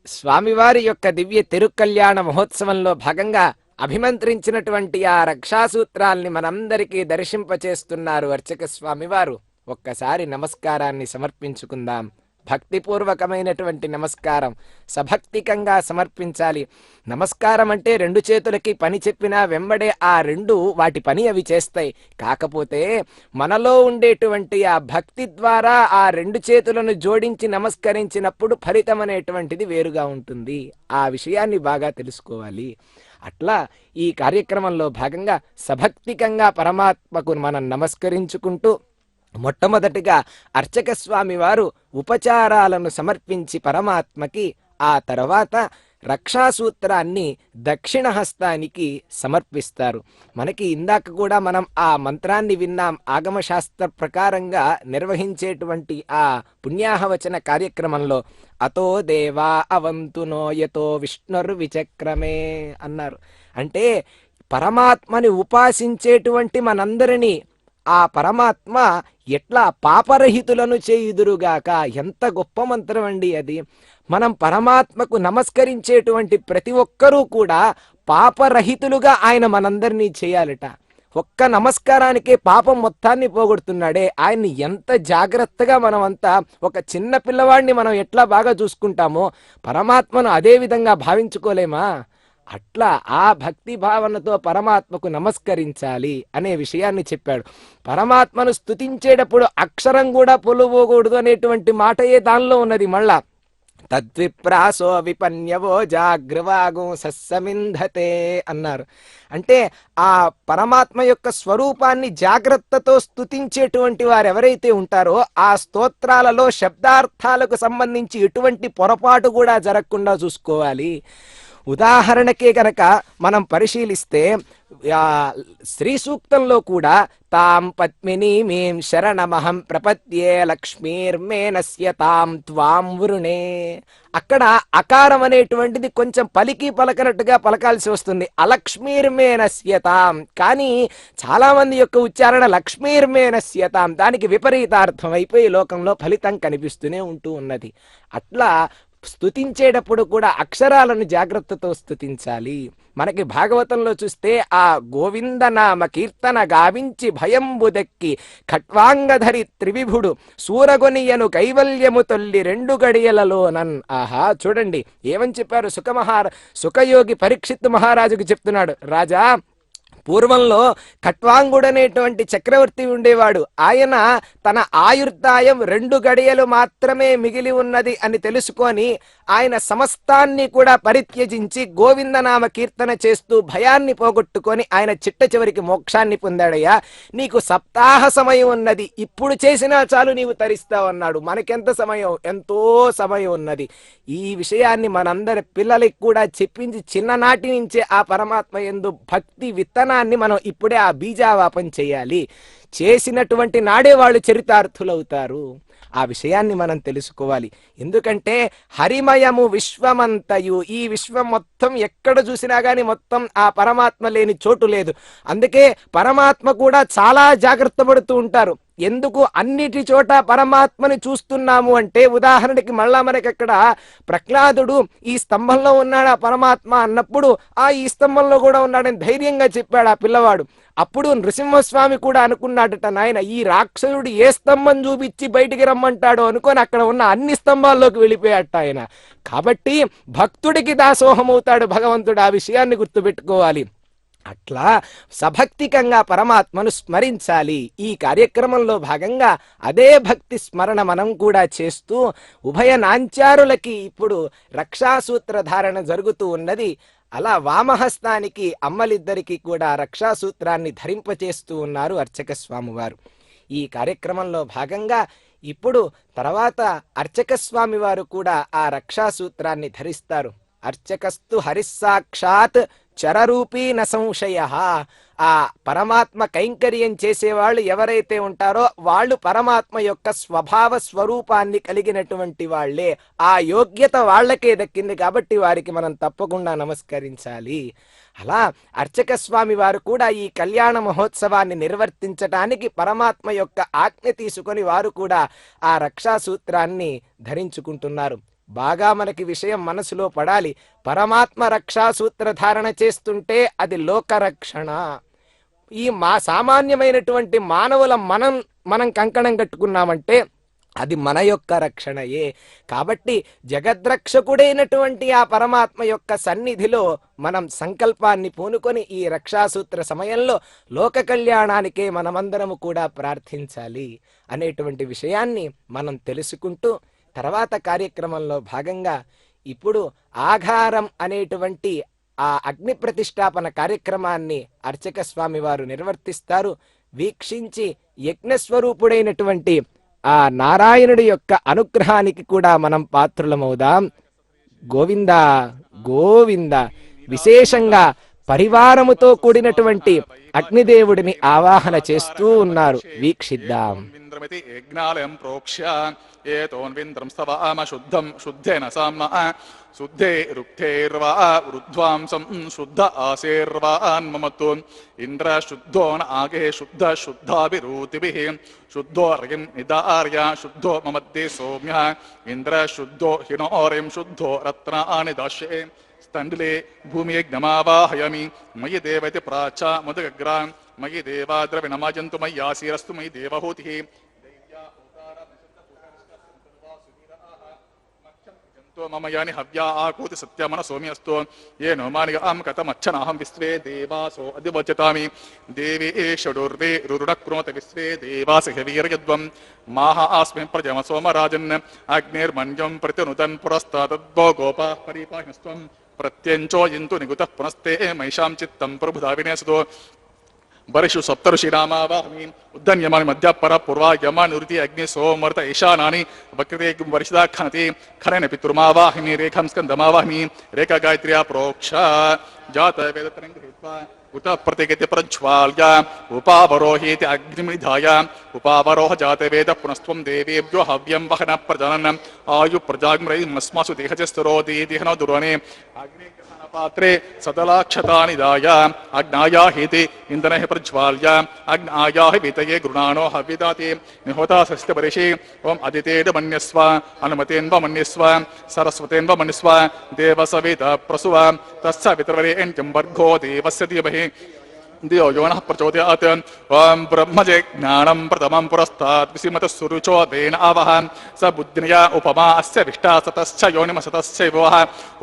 స్వామివారి యొక్క దివ్య తిరుకల్యాణ మహోత్సవంలో భాగంగా అభిమంత్రించినటువంటి ఆ రక్షాసూత్రాల్ని మనందరికీ దర్శింపచేస్తున్నారు అర్చక స్వామివారు. ఒక్కసారి నమస్కారాన్ని సమర్పించుకుందాం. భక్తిపూర్వకమైనటువంటి నమస్కారం సభక్తికంగా సమర్పించాలి. నమస్కారం అంటే రెండు చేతులకి పని చెప్పినా వెంబడే ఆ రెండు వాటి పని అవి చేస్తాయి. కాకపోతే మనలో ఉండేటువంటి ఆ భక్తి ద్వారా ఆ రెండు చేతులను జోడించి నమస్కరించినప్పుడు ఫలితం అనేటువంటిది వేరుగా ఉంటుంది. ఆ విషయాన్ని బాగా తెలుసుకోవాలి. అట్లా ఈ కార్యక్రమంలో భాగంగా సభక్తికంగా పరమాత్మకు మనం నమస్కరించుకుంటూ మొట్టమొదటిగా అర్చక స్వామి వారు ఉపచారాలను సమర్పించి పరమాత్మకి ఆ తర్వాత రక్షాసూత్రాన్ని దక్షిణ హస్తానికి సమర్పిస్తారు. మనకి ఇందాక కూడా మనం ఆ మంత్రాన్ని విన్నాం. ఆగమశాస్త్ర ప్రకారంగా నిర్వహించేటువంటి ఆ పుణ్యాహవచన కార్యక్రమంలో అతో దేవా అవంతునో యతో విష్ణుర్విచక్రమే అన్నారు. అంటే పరమాత్మని ఉపాసించేటువంటి మనందరినీ ఆ పరమాత్మ ఎట్లా పాపరహితులను చేయుదురుగాక. ఎంత గొప్ప మంత్రం అండి అది. మనం పరమాత్మకు నమస్కరించేటువంటి ప్రతి ఒక్కరూ కూడా పాపరహితులుగా ఆయన మనందరినీ చేయాలట. ఒక్క నమస్కారానికే పాపం మొత్తాన్ని పోగొడుతున్నాడే ఆయన్ని ఎంత జాగ్రత్తగా మనమంతా ఒక చిన్న పిల్లవాడిని మనం ఎట్లా బాగా చూసుకుంటామో పరమాత్మను అదే విధంగా భావించుకోలేమా? అట్లా ఆ భక్తి భావనతో పరమాత్మకు నమస్కరించాలి అనే విషయాన్ని చెప్పాడు. పరమాత్మను స్తుతించేటప్పుడు అక్షరం కూడా పొలువకూడదు అనేటువంటి మాటయే దానిలో ఉన్నది. మళ్ళా తద్విప్రాసో విపన్యవో జాగ్రవాగం సస్సమింధతే అన్నారు. అంటే ఆ పరమాత్మ యొక్క స్వరూపాన్ని జాగ్రత్తతో స్తుతించేటువంటి వారు ఎవరైతే ఉంటారో ఆ స్తోత్రాలలో శబ్దార్థాలకు సంబంధించి ఎటువంటి పొరపాటు కూడా జరగకుండా చూసుకోవాలి. ఉదాహరణకే కనుక మనం పరిశీలిస్తే శ్రీ సూక్తంలో కూడా తాం పద్మిని మేం శరణమహం ప్రపద్యే లక్ష్మీర్మేనస్య తాం త్వాం వృణే. అక్కడ అకారం అనేటువంటిది కొంచెం పలికి పలకనట్టుగా పలకాల్సి వస్తుంది. అలక్ష్మీర్మేనస్యతాం. కానీ చాలా మంది యొక్క ఉచ్చారణ లక్ష్మీర్మేనస్యతాం. దానికి విపరీతార్థం అయిపోయి లోకంలో ఫలితం కనిపిస్తూనే ఉంటూ ఉన్నది. అట్లా స్తుతించేటప్పుడు కూడా అక్షరాలను జాగ్రత్తతో స్తుతించాలి. మనకి భాగవతంలో చూస్తే ఆ గోవిందనామ కీర్తన గావించి భయంబుదెక్కి ఖట్వాంగధరి త్రివిభుడు సూరగొనియను కైవల్యము తొల్లి 2 గడియలలోనన్. ఆహా, చూడండి ఏమని చెప్పారు సుఖయోగి పరీక్షిత్ మహారాజుకు చెప్తున్నాడు. రాజా, పూర్వంలో ఖట్వాంగుడనేటువంటి చక్రవర్తి ఉండేవాడు. ఆయన తన ఆయుర్దాయం 2 గడియలు మాత్రమే మిగిలి ఉన్నది అని తెలుసుకొని ఆయన సమస్తాన్ని కూడా పరిత్యజించి గోవిందనామ కీర్తన చేస్తూ భయాన్ని పోగొట్టుకొని ఆయన చిట్ట చివరికి మోక్షాన్ని పొందాడయ్యా. నీకు సప్తాహ సమయం ఉన్నది, ఇప్పుడు చేసినా చాలు నీవు తరిస్తావన్నాడు. మనకెంత సమయం? ఎంతో సమయం ఉన్నది. ఈ విషయాన్ని మనందరి పిల్లలకి కూడా చెప్పించి చిన్ననాటి నుంచే ఆ పరమాత్మ యందు భక్తి విత్తనాన్ని మనం ఇప్పుడే ఆ బీజావాపం చేయాలి. చేసినటువంటి నాడే వాళ్ళు చరితార్థులవుతారు. ఆ విషయాన్ని మనం తెలుసుకోవాలి. ఎందుకంటే హరిమయము విశ్వమంతయు, ఈ విశ్వం మొత్తం ఎక్కడ చూసినా గానీ మొత్తం ఆ పరమాత్మ లేని చోటు లేదు. అందుకే పరమాత్మ కూడా చాలా జాగ్రత్త పడుతూ ఉంటారు. ఎందుకు అన్నిటి చోట పరమాత్మని చూస్తున్నాము అంటే, ఉదాహరణకి మళ్ళా మనకి అక్కడ ప్రహ్లాదుడు ఈ స్తంభంలో ఉన్నాడా పరమాత్మ అన్నప్పుడు ఈ స్తంభంలో కూడా ఉన్నాడని ధైర్యంగా చెప్పాడు ఆ పిల్లవాడు. అప్పుడు నృసింహస్వామి కూడా అనుకున్నాడట, నాయన ఈ రాక్షసుడు ఏ స్తంభం చూపించి బయటికి రమ్మంటాడో అనుకొని అక్కడ ఉన్న అన్ని స్తంభాల్లోకి వెళ్ళిపోయాట ఆయన. కాబట్టి భక్తుడికి దాసోహమవుతాడు భగవంతుడు. ఆ విషయాన్ని గుర్తుపెట్టుకోవాలి. అట్లా సభక్తికంగా పరమాత్మను స్మరించాలి. ఈ కార్యక్రమంలో భాగంగా అదే భక్తి స్మరణ మనం కూడా చేస్తూ ఉభయ నాంచారులకి ఇప్పుడు రక్షాసూత్ర ధారణ జరుగుతూ ఉన్నది. అలా వామహస్తానికి అమ్మలిద్దరికీ కూడా రక్షాసూత్రాన్ని ధరింపచేస్తూ ఉన్నారు అర్చక స్వామి వారు. ఈ కార్యక్రమంలో భాగంగా ఇప్పుడు తర్వాత అర్చక స్వామి వారు కూడా ఆ రక్షాసూత్రాన్ని ధరిస్తారు. అర్చకస్తు హరిస్సాక్షాత్ చరరూపీ న సంశయ. ఆ పరమాత్మ కైంకర్యం చేసేవాళ్ళు ఎవరైతే ఉంటారో వాళ్ళు పరమాత్మ యొక్క స్వభావ స్వరూపాన్ని కలిగినటువంటి వాళ్లే. ఆ యోగ్యత వాళ్లకే దక్కింది కాబట్టి వారికి మనం తప్పకుండా నమస్కరించాలి. అలా అర్చక స్వామి వారు కూడా ఈ కళ్యాణ మహోత్సవాన్ని నిర్వర్తించటానికి పరమాత్మ యొక్క ఆజ్ఞ తీసుకొని వారు కూడా ఆ రక్షాసూత్రాన్ని ధరించుకుంటున్నారు. బాగా మనకి విషయం మనసులో పడాలి. పరమాత్మ రక్షాసూత్ర ధారణ చేస్తుంటే అది లోకరక్షణ. ఈ సామాన్యమైనటువంటి మానవుల మనం కంకణం కట్టుకున్నామంటే అది మన యొక్క రక్షణయే. కాబట్టి జగద్రక్షకుడైనటువంటి ఆ పరమాత్మ యొక్క సన్నిధిలో మనం సంకల్పాన్ని పూనుకొని ఈ రక్షాసూత్ర సమయంలో లోక కళ్యాణానికే మనమందరము కూడా ప్రార్థించాలి అనేటువంటి విషయాన్ని మనం తెలుసుకుంటూ తర్వాత కార్యక్రమంలో భాగంగా ఇప్పుడు ఆఘారం అనేటువంటి ఆ అగ్ని ప్రతిష్టాపన కార్యక్రమాన్ని అర్చక స్వామి వారు నిర్వర్తిస్తారు. వీక్షించి యజ్ఞస్వరూపుడైనటువంటి ఆ నారాయణుడి యొక్క అనుగ్రహానికి కూడా మనం పాత్రులమవుదాం. గోవింద గోవింద. విశేషంగా పరివారముతో కూడినటువంటి అగ్నిదేవుడిని ఆవాహన చేస్తూ ఉన్నారు. వీక్షిద్దాం. ఇంద్రమితి యజ్ఞాలయం ప్రోక్ష్య ఏతోన్వింద్రం స్తవామ శుద్ధం శుద్ధేన సామ్న శుద్ధే రుక్తేర్వా వృద్ధ్వాంసం శుద్ధ ఆసేర్వాన్మమత్తు ఇంద్ర శుద్ధో న ఆగే శుద్ధ శుద్ధాభిరూతిభిః శుద్ధో రగిం నిదార్య శుద్ధో మమద్దే సౌమ్య ఇంద్ర శుద్ధో హినోరిం శుద్ధో రత్నాని దాస్యే స్థండిలే భూమియజ్ఞమావాహయామి మయి దేవతి ప్రాచ ముదగ్రాం మయి దేవాద్రవిణమాజంతు మయ్యాసీరస్తు మయి దేవహూతిః మమ యాని హవ్యా ఆకూతి సత్యమన సోమ్యస్తో ఏ నోమాని ఆం కథమచ్చనాహం విశ్వే దేవాసో అధివచతామి దేవీ షడుర్వే రురుణక్రోత విశ్వే దేవాస హవీర్యద్వం మాహ ఆస్మిన్ ప్రజమ సోమరాజన్ అగ్నిర్మన్యం ప్రతినుతన్ పురస్తాద్వో గోపా పరిపాహిస్త్వం ప్రత్యంచో ఇంతు నిగుత పునస్తే మహిషాం చిత్తం ప్రభుధా వినేసతో బరిషు సప్తఋషిరామావాహమి ఉద్ధన్యమాని మధ్య పర పూర్వ యమ నివృత్తి అగ్ని సోమర్త ఈశానాని వక్రతే వర్షిదా ఖనతి ఖనన పితృమావాహిమి రేఖాం స్కందమావాహిమి రేఖా గాయత్ర్యా ప్రోక్ష జాత వేదతరంగ హేత్వా ఉత ప్రతిగతి ప్రజ్వాల్య ఉపావరోహేతి అగ్నిమిధాయ ఉపావరోహ జాత వేద పునస్త్వం దేవేభ్యో హవ్యం వహన ప్రజననం ఆయు ప్రజాగ్మస్మాసు దేహజస్తరోది దేహన దుర్వనే అగ్ని పాత్రే సదలాక్షతాని దాయ అగ్నాయా హేతి ఇంధన ప్రజ్వాల్య అగ్నాయా వితయే గృణానో హవ్యదాతే నిహోతా సస్య పరిషే ఓం అదితేడ మన్యస్వ అనుమతేన్వ మన్యస్వ సరస్వతేన్వ మన్యస్వ దేవసవేత ప్రసువ తస్స వితర్వరేణ్యం వర్గో దేవస్య ధీమహి దియో యోనః ప్రచోదయాత్ ఓం బ్రహ్మజే జ్ఞానం ప్రథమం పురస్తాత్ విసిమత సురుచో దేన ఆవహ స బుద్ధినయా ఉపమా అస్య విష్టా సతశ్చ యోనిమసతశ్చ వివహ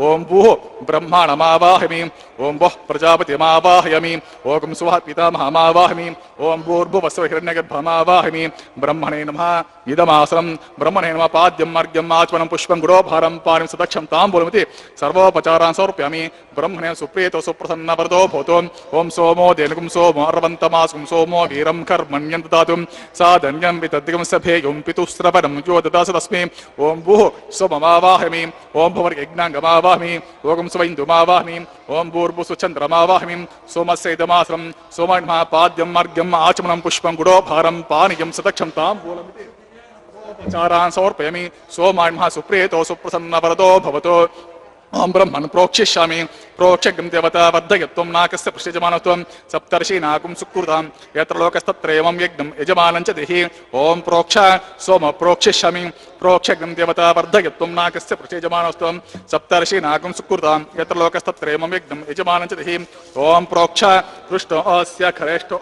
ఓం భూః బ్రహ్మాణమావాహమి ఓం వః ప్రజాపతిమావాహయామి ఓం స్వః పితామహమావాహమి ఓం భూర్భువస్వ హిరణ్యగర్భమావాహమి బ్రహ్మణే నమః ఇదమాసనం బ్రహ్మణే నమః పాద్యం మార్గ్యం ఆచమనం పుష్పం గురోభారం పాణిం సదక్షం తాంబూలమితి సర్వోపచారాన్ సమర్పయామి బ్రహ్మణే సుప్రీతో సుప్రసన్న వరదో భూతో ఓం సోమో దేనుగుం సోమో అర్వంతమాసుం సోమో వీరం కర్మణ్యం దదాతు సాధన్యం వితద్దిగం సభేయం పితుస్రవణం యో దదాస తస్మై ఓం భూః సోమమావాహమి ఓం భువర్యజ్ఞాంగమావాహమి ఓం స్వైందుమావాహమి ఓం భూర్భుసు చంద్రమావాహమి సోమస్యైదమాసనం సోమన్మా పాద్యం మార్గ్యం ఆచమనం పుష్పం గుడోభారం పానీయం సదక్షం తాంబూలమితి చారాన్ సమర్పయామి సోమాన్మా సుప్రీతో సుప్రసన్న వరదో భవతో ఓం బ్రహ్మన్ ప్రోక్షిష్యామి ప్రోక్షగ్ం దేవతా వర్ధయత్వం నాకస్య పృష్ఠయజమానత్వం సప్తర్షి నాకుం సుకృతాం యత్ర లోకస్తత్రేవం యజ్ఞం యజమానం చ దేహి ఓం ప్రోక్ష సోమ ప్రోక్షిష్యామి ప్రోక్షగ్ం దేవతా వర్ధయత్వం నాకస్య పృష్ఠయజమానత్వం సప్తర్షి నాకుం సుకృతాం యత్ర లోకస్తత్రేవం యజ్ఞం యజమానం చ దేహి ఓం ప్రోక్ష పృష్ఠోస్య ఖరేష్టో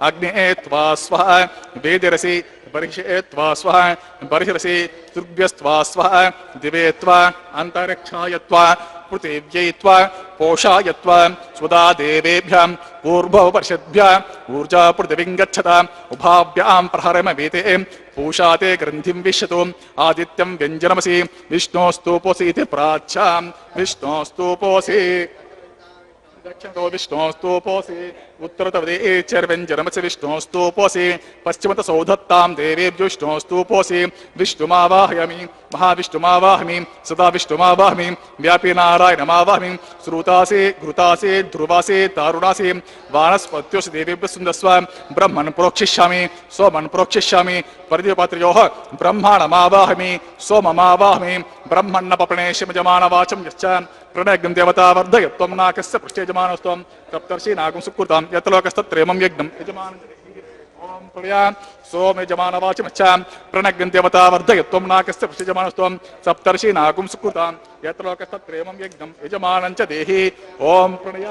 అగ్నే త్వా స్వః వేదిరసి బర్హిషే త్వా స్వః బర్హిరసి తుర్భ్యస్త్వా స్వః దివే త్వా అంతరిక్షాయ పృథివ్యై త్వా పోషాయ త్వా స్వదా దేవేభ్యాం పూర్వవర్షద్భ్యः ఊర్జా పృథివీం గచ్చత ఉభాభ్యాం ప్రహరమ వేతే పూషాతే గ్రంథిం విశ్యతో ఆదిత్యం వ్యంజనమసి విష్ణోస్తూపోసి ఇతి ప్రాచ్యాం విష్ణోస్తూపోసి దక్షిణతో విష్ణోస్తూపోసి ఉత్తరతవ్యంజనమసి విష్ణోస్తూపోసి పశ్చిమత సౌధత్తాం దేవేభ్యో విష్ణోస్తూపోసి విష్ణుమావాహయామి మహావిష్ణుమావాహమి సదా విష్ణుమావాహమి వ్యాపీ నారాయణమావాహమి శ్రూతాసి ఘృతాసి ధ్రువాసి దారుణాసి వానస్పత్యోసి దేవేభ్య సుందస్వ బ్రహ్మన్ ప్రోక్షిష్యామి సోమన్ ప్రోక్షిష్యామి పరిధిపాత్రయోః బ్రహ్మాణమావాహమి సోమమావాహమి బ్రహ్మన్న పప్రణేశమజమానవాచం యశ్చ ప్రణయగ్నం దేవతా వర్ధయత్వం నాకస్య పృష్ఠయజమానస్త్వం సప్తర్షి నాగం సుకృతాం యతలోకస్తత్రేమం యజ్ఞం యజమానం ఓం ప్రియా సోమ యజమానవాచమచ్చ ప్రణయగ్నం దేవతా వర్ధయత్వం నాకస్య పృష్ఠయజమానస్త్వం సప్తర్షి నాగం సుకృతాం యతలోకస్తత్రేమం యజ్ఞం యజమానం చ దేహి ఓం ప్రణయ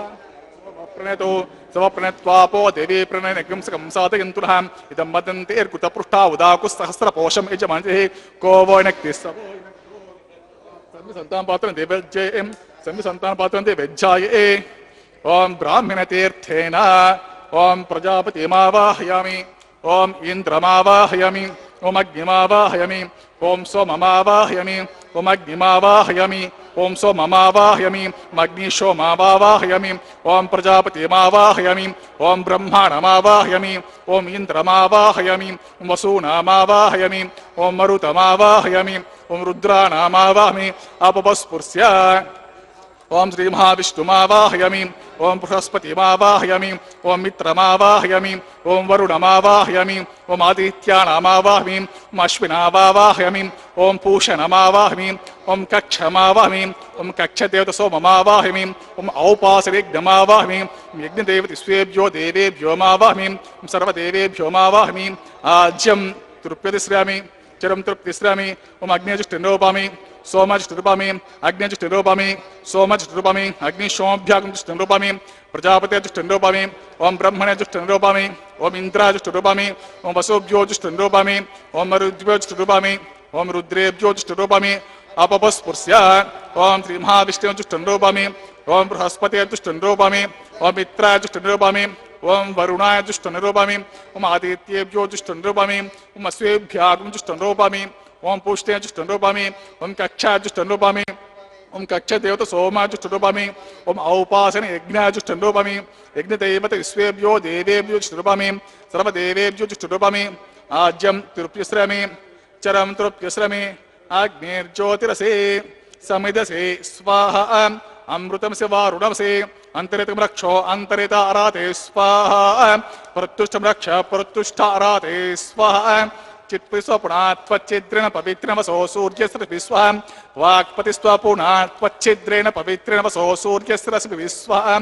प्रणेतो सवप्रणत्वापो देवी प्रणयनग्रं सकंसादयन्तुनः इदं वदन्तेर्कुतपृष्ठा उदाकुस्सहस्रपोषं यजमानः को वो नक्तिस्सवो संतानपात्रं देवज्जयं संतानपात्रं देवज्जाये ओम ब्राह्मणतीर्थेन ओम प्रजापतिमावाहयामि ओम इंद्रमावाहयामि ओम अग्निमावाहयामि ओम सोममावाहयामि ओम अग्निमावाहयामि ओम सोममावाहयामि ओम अग्निशोममावाहयामि ओम प्रजापतिमावाहयामि ओम ब्रह्माणमावाहयामि ओम इंद्रमावाहयामि ओम वसूनामावाहयामि ओम मरुतमावाहयामि ओम रुद्राणामावाहयामि अपवस्पुर्स्य ओम श्री महाविष्णुमावाहयामि ओम बृहस्पतिमावाहयामि ओम मित्रमावाहयामि ओम वरुणमावाहयामि ओम आदित्यानामावाहयामि ओम अश्विनावाहयामि ओम पूषणमावाहयामि ओम कक्षमावाहयामि ओम कक्षदेवतसोममावाहयामि ओम औपासरिग्नमावाहयामि ओम यज्ञदेवतिस्वेभ्यो देवेभ्योमावाहयामि ओम सर्वदेवेभ्योमावाहयामि आज्यं तृप्यतिश्रामि चरम तृप्तिश्रामि ओम अग्नेजुष्टनोपामि सोमजुष्टरूपामि अग्निजुष्टरूपामि सोमजुष्टरूपामि अग्निशोमभ्यागुष्टरूपामि प्रजापतिजुष्टरूपामि ओम ब्रह्मणजुष्टरूपामि ओम इंद्राजुष्टरूपामि ओम वसुभ्योजुष्टरूपामि ओम मरुद्भ्योजुष्टरूपामि ओम रुद्रेभ्योजुष्टरूपामि अपपस्पुर्स्य ओम श्री महाविष्णुजुष्टरूपामि ओम बृहस्पतिजुष्टरूपामि ओम मित्राजुष्टरूपामि ओम वरुणाजुष्टरूपामि ओम आदित्येभ्योजुष्टरूपामि ओम अस्वेभ्यागुष्टरूपामि ओम पुष्टेजुष्टरूपामि ओम कक्षाजुष्टरूपामि ओम कक्षदेवतसोमाजुष्टरूपामि ओम औपासन यज्ञाजुष्टरूपामि यज्ञदेवतविश्वेभ्यो देवेभ्योजुष्टरूपामि सर्वदेवेभ्योजुष्टरूपामि आज्यं तृप्यश्रमि चरम तृप्यश्रमि अग्निर्ज्योतिरसे समिदसे स्वाहा अमृतं से वारुणमसे अंतरितम रक्षो अंतरित आराते स्वाहा प्रत्युष्टम रक्ष प्रत्युष्ट आराते स्वाहा चित्स्वपुणात्वच्छिद्रेण पवित्रेण वसो सूर्यस्रविस्वाहा वाक्पतिस्वपुणात्वच्छिद्रेण पवित्रेण वसो सूर्यस्रविस्वाहा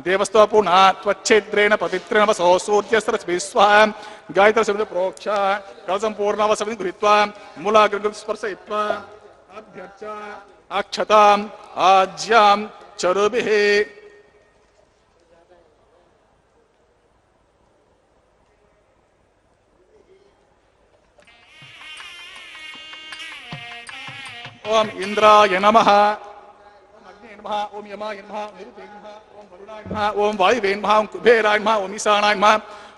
देवस्वपुणात्वच्छिद्रेण पवित्रेण वसो सूर्यस्रविस्वाहा गायत्री शब्द प्रोक्ष कलसंपूर्णवसविं गृहीत्वा मूलाग्रं स्पर्शयित्वा अभ्यर्च अक्षतां आज्यां चरुभिः ओम इंद्राय नमः ओम अग्ने नमः ओम यमाय नमः ओम निरुते नमः ओम वरुणाय नमः ओम वायुवे नमः ओम कुबेराय नमः ओम ईशानाय नमः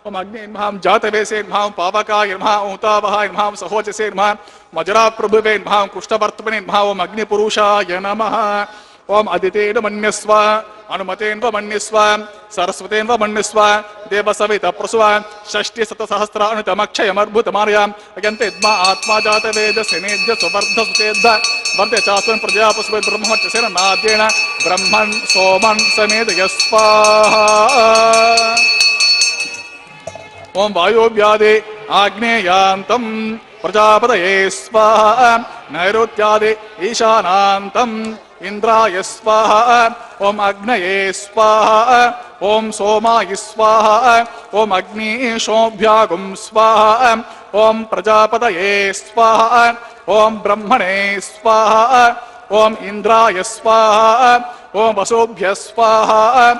ओम अग्ने नमः ओम जातवेसे नमः ओम पावकाय नमः ओम उतावहाय नमः ओम सहोजसे नमः ओम अजराप्रभुवे नमः ओम कृष्णवर्तमने नमः ओम अग्निपुरुषाय नमः ओम अदितेन मन्यस्व अनुमतेन मन्यस्व सरस्वतेन मन्यस्व देवसवित प्रसव षष्टि शतसहस्रानुतमक्षयमर्भुतमार्यां अगन्तेद्मा आत्मा जातवेद सेनेद्य सुवर्ध सुतेद्ध वर्ते चास्वन् प्रजापस्वे ब्रह्मचसेन नाद्येन ब्रह्मन् सोमन् समेदयस्वाहा ओम वायुव्यादे आग्नेयान्तं प्रजापतये स्वाहा नैऋत्यादे ईशानान्तं इंद्राय स्वाहा ओम अग्नये स्वाहा ओम सोमाय स्वाहा ओम अग्निशोभ्यागुं स्वाहा ओम प्रजापतये स्वाहा ओम ब्रह्मणे स्वाहा ओम इंद्राय स्वाहा ओम वसुभ्य स्वाहा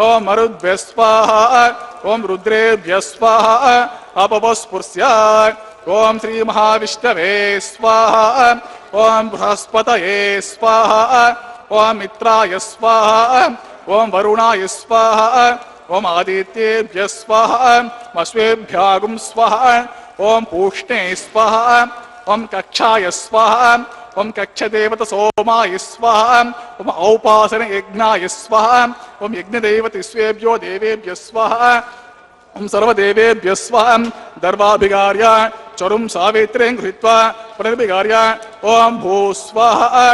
ओम मरुद्भ्य स्वाहा ओम रुद्रेभ्य स्वाहा अपवस्पुर्स्य ओम श्री महाविष्णवे स्वाहा ओम बृहस्पतये स्वाहा ओम मित्राय स्वाहा ओम वरुणाय स्वाहा ओम आदित्येभ्य स्वाहा अश्वेभ्यागुं स्वाहा ओम पूष्णे स्वाहा ओम कक्षाय स्वाहा ओम कक्षदेवतसोमाय स्वाहा ओम औपासन यज्ञाय स्वाहा ओम यज्ञदेवतिस्वेभ्यो देवेभ्य स्वाहा ओम सर्वदेवेभ्य स्वाहा दर्वाभिगार्य चरुं सावित्रीं गृहीत्वा पुनर्भिगार्य ओम भूस्वाहा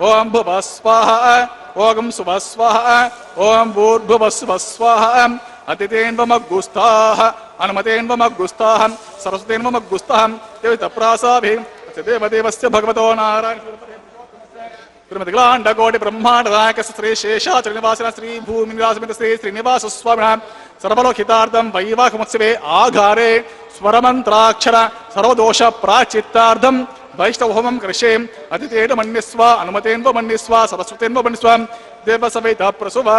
ओम भुवस्वाहा ओम सुवस्वाहा ओम भूर्भुवस्वस्वाहा अतिथेन वमग्गुस्ताः अनुमतेन वमग्गुस्ताः सरस्वतेन वमग्गुस्ताः देवतप्रासाभिः देवदेवस्य भगवतो नारायण श्रीमद्गलाण्डकोटि ब्रह्माण्डनायक श्री शेषाचलनिवासिनः श्री भूमिनिवासमित श्री श्रीनिवास स्वामिनः सर्वलोकितार्थं वैवाहमोत्सवे आघारे स्वरमन्त्राक्षर सर्वदोष प्राचित्तार्थं वैष्णवहोमं करिष्ये अतिथेन मन्यस्व अनुमतेन मन्यस्व सरस्वतेन मन्यस्व देवसवेत प्रसुव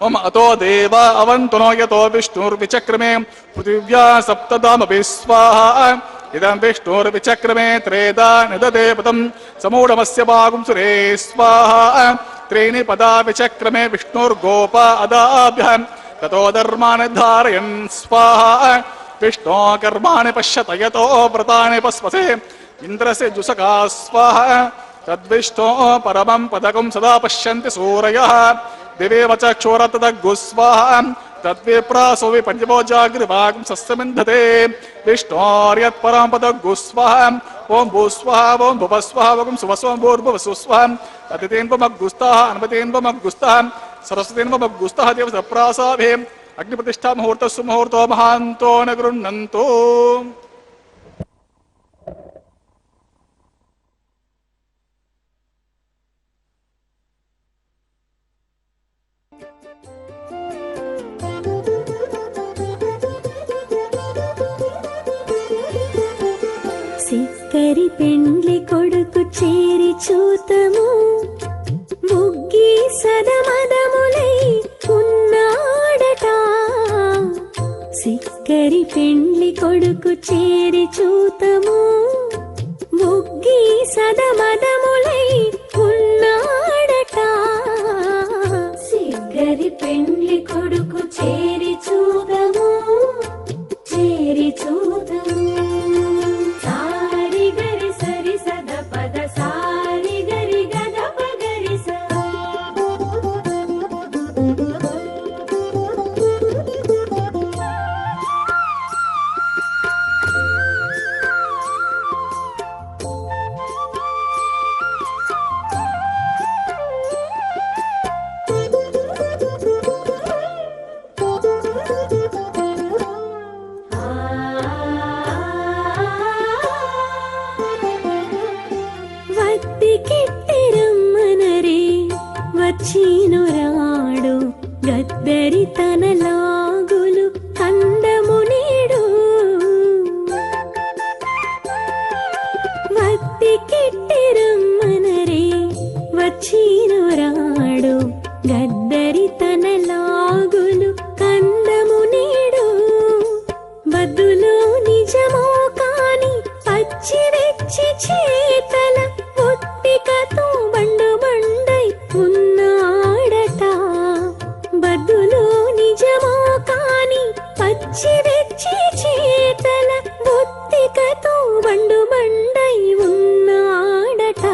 ओम अतो देव अवन्तुनो यतो विष्णुर्विचक्रमे पृथिव्या सप्तदामपि स्वाहा इदं विष्णुर्विचक्रमे त्रेधा निदते पदं समूढमस्य वागुंसुरे स्वाहा त्रीणि पदा विचक्रमे विष्णुर्गोप अदाभ्यः ततो धर्माणि धारयन् स्वाहा विष्णो कर्माणि पश्यत यतो व्रतानि पस्पसे इन्द्रस्य जुषका स्वाहा तद्विष्णो परमं पदकं सदा पश्यन्ति सूरयः दिवेव चक्षुरतदग्गु स्वाहा तद्विप्रासो विपञ्चमो जागृवागं सस्यमिन्धते विष्णोर्यत्परं पदग्गु स्वाहा ओं भूस्वाहा ओं भुवस्वाहा ओं सुवस्वं भूर्भुवस्सु स्वाहा अतिथेन्वमग्गुस्तः अनुमतेन्वमग्गुस्तः सरस्वतीन्वमग्गुस्तः देवसप्रासाभे अग्निप्रतिष्ठा मुहूर्तस्सु मुहूर्तो महान्तो न गृह्णन्तु। సిక్కరి పెండ్లి కొడుకు చేరి చూతము ముగ్గి సదమదములై ఉన్నాడట. సిక్కరి పెండ్లి కొడుకు చేరి చూతము ముగ్గి సదమదములై ఉన్నాడట. సిక్కరి పెండ్లి కొడుకు చేరి చూతము చేరి చూతము చీనురాడు గద్దరి తన లాగులు కందము నీడు. వత్తి కిట్టి రమ్మనరే వచ్చీనురాడు గద్దరి తన లాగులు కందము నీడు. బదులో నిజమో కాని పచ్చి వెచ్చి చేతల ఒట్టికతో బండు బండై ఉన్నాడట. బదులో నిజమో కాని పచ్చి వెచ్చి చేతల ఒట్టికతో బండు బండై ఉన్నాడట.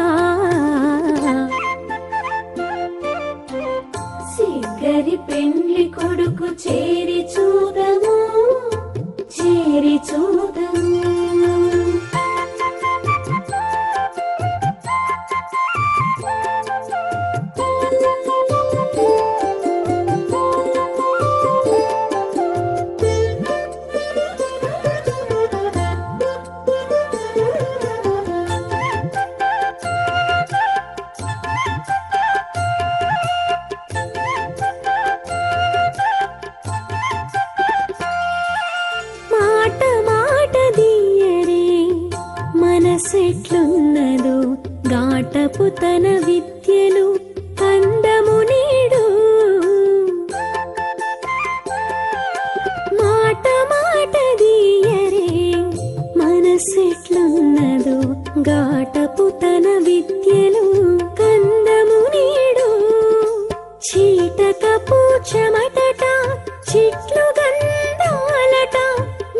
సిగ్గరి పెండ్లి కొడుకు చేరి చూదము చేరి చూదము. మనసెట్లున్నదో గాటపు తన విద్యలు కందము నీడు. మాట మాట దీయరే మనసెట్లున్నదో గాటపు తన విద్యలు కందము నీడు. చీటకపు చెమటట చిట్లు గంధాలట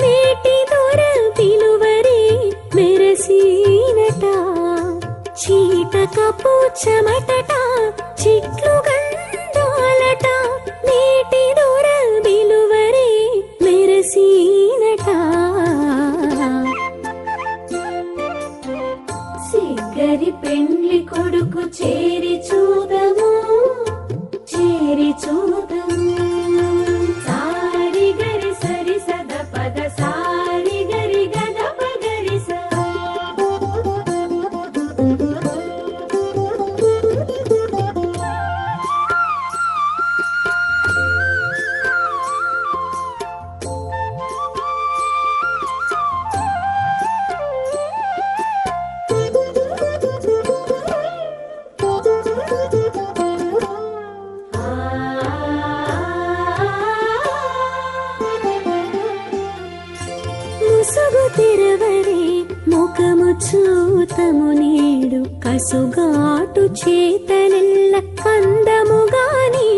మేటి దొర పిలువరే మెరసీనట. చీటకపు చెమటట చిట్లు గంధాలట మేటి దొర పిలువరే మెరసీనట. సిగ్గరి పెండ్లి కొడుకు చేరి చూదము చేరి చూదము. సారి గరి సరి సద పద సారి గరి గద పగరి స. సూతము నేడు కసుగాటు చేతలెల్ల కందముగాని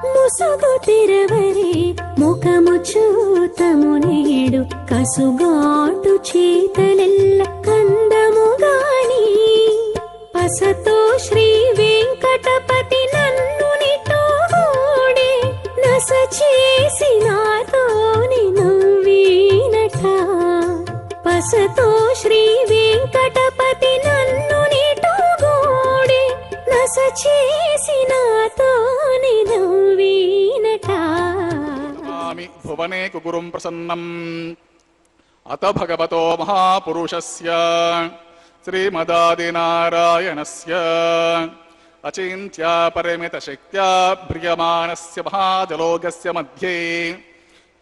ముసుగు తెరవరే ముఖము చూతము నేడు కసుగాటు చేతలెల్ల కందముగాని పసతో శ్రీ వెంకటపతి నన్ను నిటోడే నస చేసి నాతోని నవ్వినట పసతో శ్రీ వెంకటపతి నన్ను నిటోడే నస చేసి నాతోని నవ్వినట నమామి భువనే కుగురుం ప్రసన్నం అత భగవతో మహాపురుషస్య శ్రీమదాదినారాయణస్య అచింత్యా పరిమితశక్త్యా భ్రియమాణస్య మహాజలోకస్య మధ్యే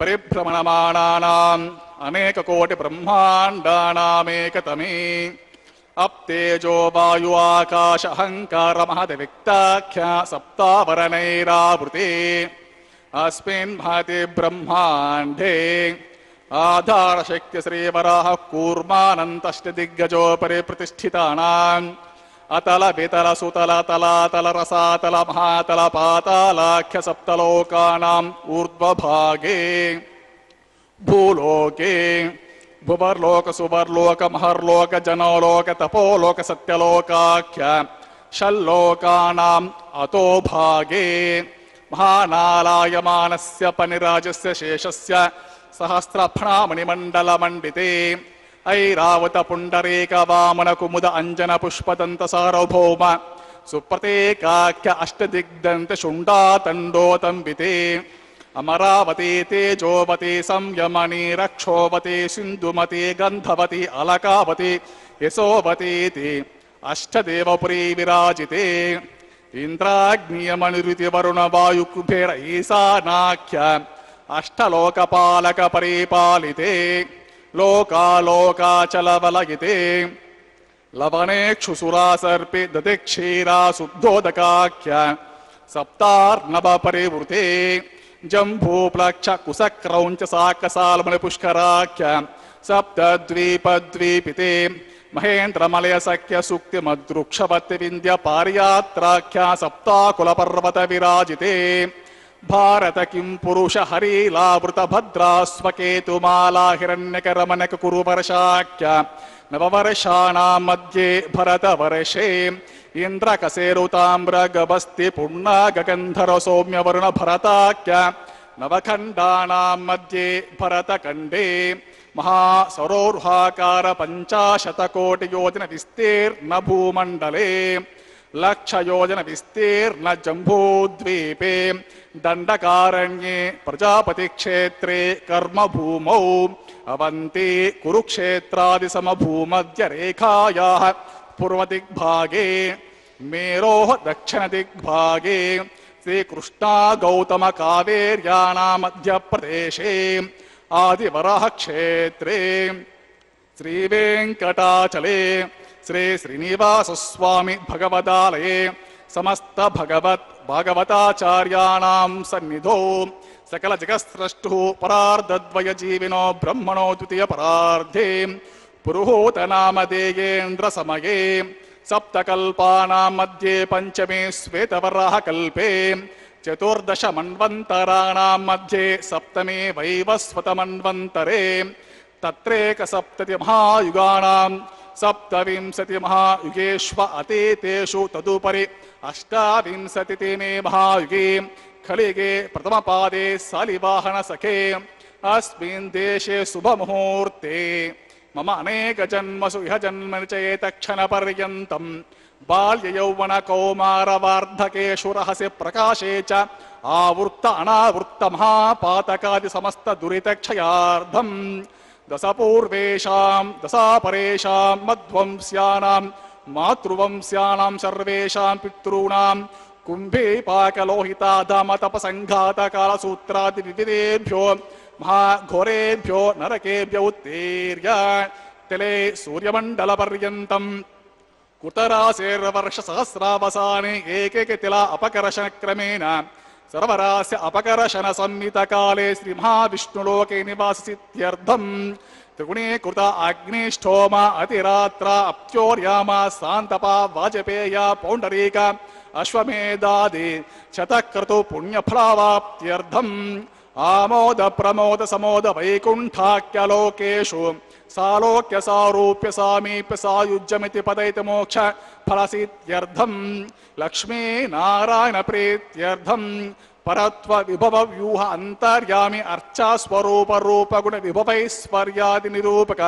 పరిభ్రమణమాణానాం అనేకకోటి బ్రహ్మాండానామేకతమే అప్తేజో వాయు ఆకాశ అహంకార మహదవిక్తాఖ్యా సప్తావరణైరావృతే అస్మిన్ మహతే బ్రహ్మాండే ఆధారశక్తి శ్రీవరాహ కూర్మానంతష్టదిగ్గజోపరి ప్రతిష్ఠితానాం అతల వితల సుతల తలాతల రసాతల మహాతల పాతాళాఖ్య సప్తలోకానాం ఊర్ధ్వభాగే భూలోకే భువర్లోక సువర్లోక మహర్లోక జనోలోక తపోలోక సత్యలోకాఖ్య షల్లోకానాం అతో భాగే మహానాలాయమానస్య పనిరాజస్య శేషస్య సహస్రఫణామణిమండలమండితే ఐరావత పుండరీక వామన కుముద అంజన పుష్పదంత సార్వభౌమ సుప్రతేకాఖ్య అష్టదిగ్దంత శుండాతండోతంబితే అమరావతి తేజోవతి సంయమని రక్షోవతి సింధుమతి గంధవతి అలకావతి యశోవతీతి అష్టదేవపురీ విరాజితే ఇంద్రాగ్నియమనిరుతి వరుణ వాయు కుబేర ఈశానాఖ్య అష్టలోకపాలక పరిపాలితే లోకాలోకాచలవలయితే లవనేక్షుసురాసర్పి దదిక్షీరా శుద్ధోదకాఖ్య సప్తార్ణవ పరివృతే జంబూప్లక్ష కుశక్రౌంచ సాకసాల్మణి పుష్కరాఖ్య సప్తద్వీపద్వీపితే మహేంద్రమలయ సఖ్య సుక్తి మద్రుక్షవత్తి వింధ్య పారియాత్రాఖ్య సప్తాకుల పర్వత విరాజితే భారత కిం పురుష హరీలావృత భద్రాస్వకేతుమాలా హిరణ్యకరమణక కురువర్షాఖ్య నవవర్షాణాం మధ్యే భరతవర్షే ఇంద్రకసేరుతామ్రగభస్తి పుణ్ణాగంధర సౌమ్యవరుణ భరతాఖ్య నవఖండానాం మధ్యే భరతఖండే మహాసరోర్హాకార పంచాశతకోటియోజన విస్తీర్ణ భూమండలే లక్షయోజన విస్తీర్ణ జంబూద్వీపే దండకారణ్యే ప్రజాపతి క్షేత్రే కర్మభూమౌ అవంతి కురుక్షేత్రాది సమభూమధ్య రేఖాయాః పూర్వదిగ్భాగే మేరోః దక్షిణదిగ్భాగే శ్రీకృష్ణా గౌతమ కావేర్యాణా మధ్యప్రదేశే ఆదివరాహ క్షేత్రే శ్రీవేంకటాచలే శ్రీ శ్రీనివాసస్వామి భగవదాలయే సమస్త భాగవతాచార్యాణాం సన్నిధో సకల జగత్స్రష్టు పరార్ధద్వయ జీవినో బ్రహ్మణో ద్వితీయ పరార్ధే పురుహూతనామధేయేంద్ర సమయే సప్తకల్పానాం మధ్యే పంచమే శ్వేతవరాహ కల్పే చతుర్దశ మన్వంతరాణాం మధ్యే సప్తమే వైవస్వత మన్వంతరే తత్రేక సప్తతి మహాయుగానాం సప్తవింశతి మహాయుగేష్వ అతీతేషు తదుపరి అష్టావింశతి మే మహాయుగే కలిగే ప్రథమపాదే శాలివాహన సఖే అస్మిన్ దేశే శుభముహూర్తే మమ అనేక జన్మసు ఇహ జన్మని చేత క్షణ పర్యంతం బాల్య యౌవన కౌమార వార్ధకేషు రహస్య ప్రకాశే చ ఆవృత్త అనావృత్త మహాపాతకాది సమస్త దురితక్షయార్థం దశపూర్వేషాం దశాపరేషాం మధ్వంస్యానాం మాతృవంస్యానాం సర్వేషాం పితॄణాం కుంభీపాకలోహితాధమతపసంఘాతకాలసూత్రాది వివిధేభ్యో మహాఘోరేభ్యో నరకేభ్య ఉత్తీర్య తిలే సూర్యమండల పర్యంతం కుతరాశేర్వర్ష సహస్రావసానే ఏకైక తిల అపకర్షణ క్రమేణ सर्वरास्य अपकर्षण संहित काले श्री महाविष्णुलोके निवासित्यर्थम त्रिगुणीकृत अग्निष्ठोम अतिरात्र अप्त्योर्यामा शांतपा वाजपेय पौंडरीक अश्वमेधादि शतक्रतु पुण्यफलावाप्त्यर्थम आमोद प्रमोद समोद वैकुंठाख्यलोकेषु सालोक्य सारूप्य सामीप्य सायुज्यमिति पदैत मोक्ष फलसित्यर्थम लक्ष्मी नारायण प्रीत्यर्थम परत्व विभव व्यूह अंतर्यामी अर्चा स्वरूप रूप गुण विभवैश्वर्यादि निरूपक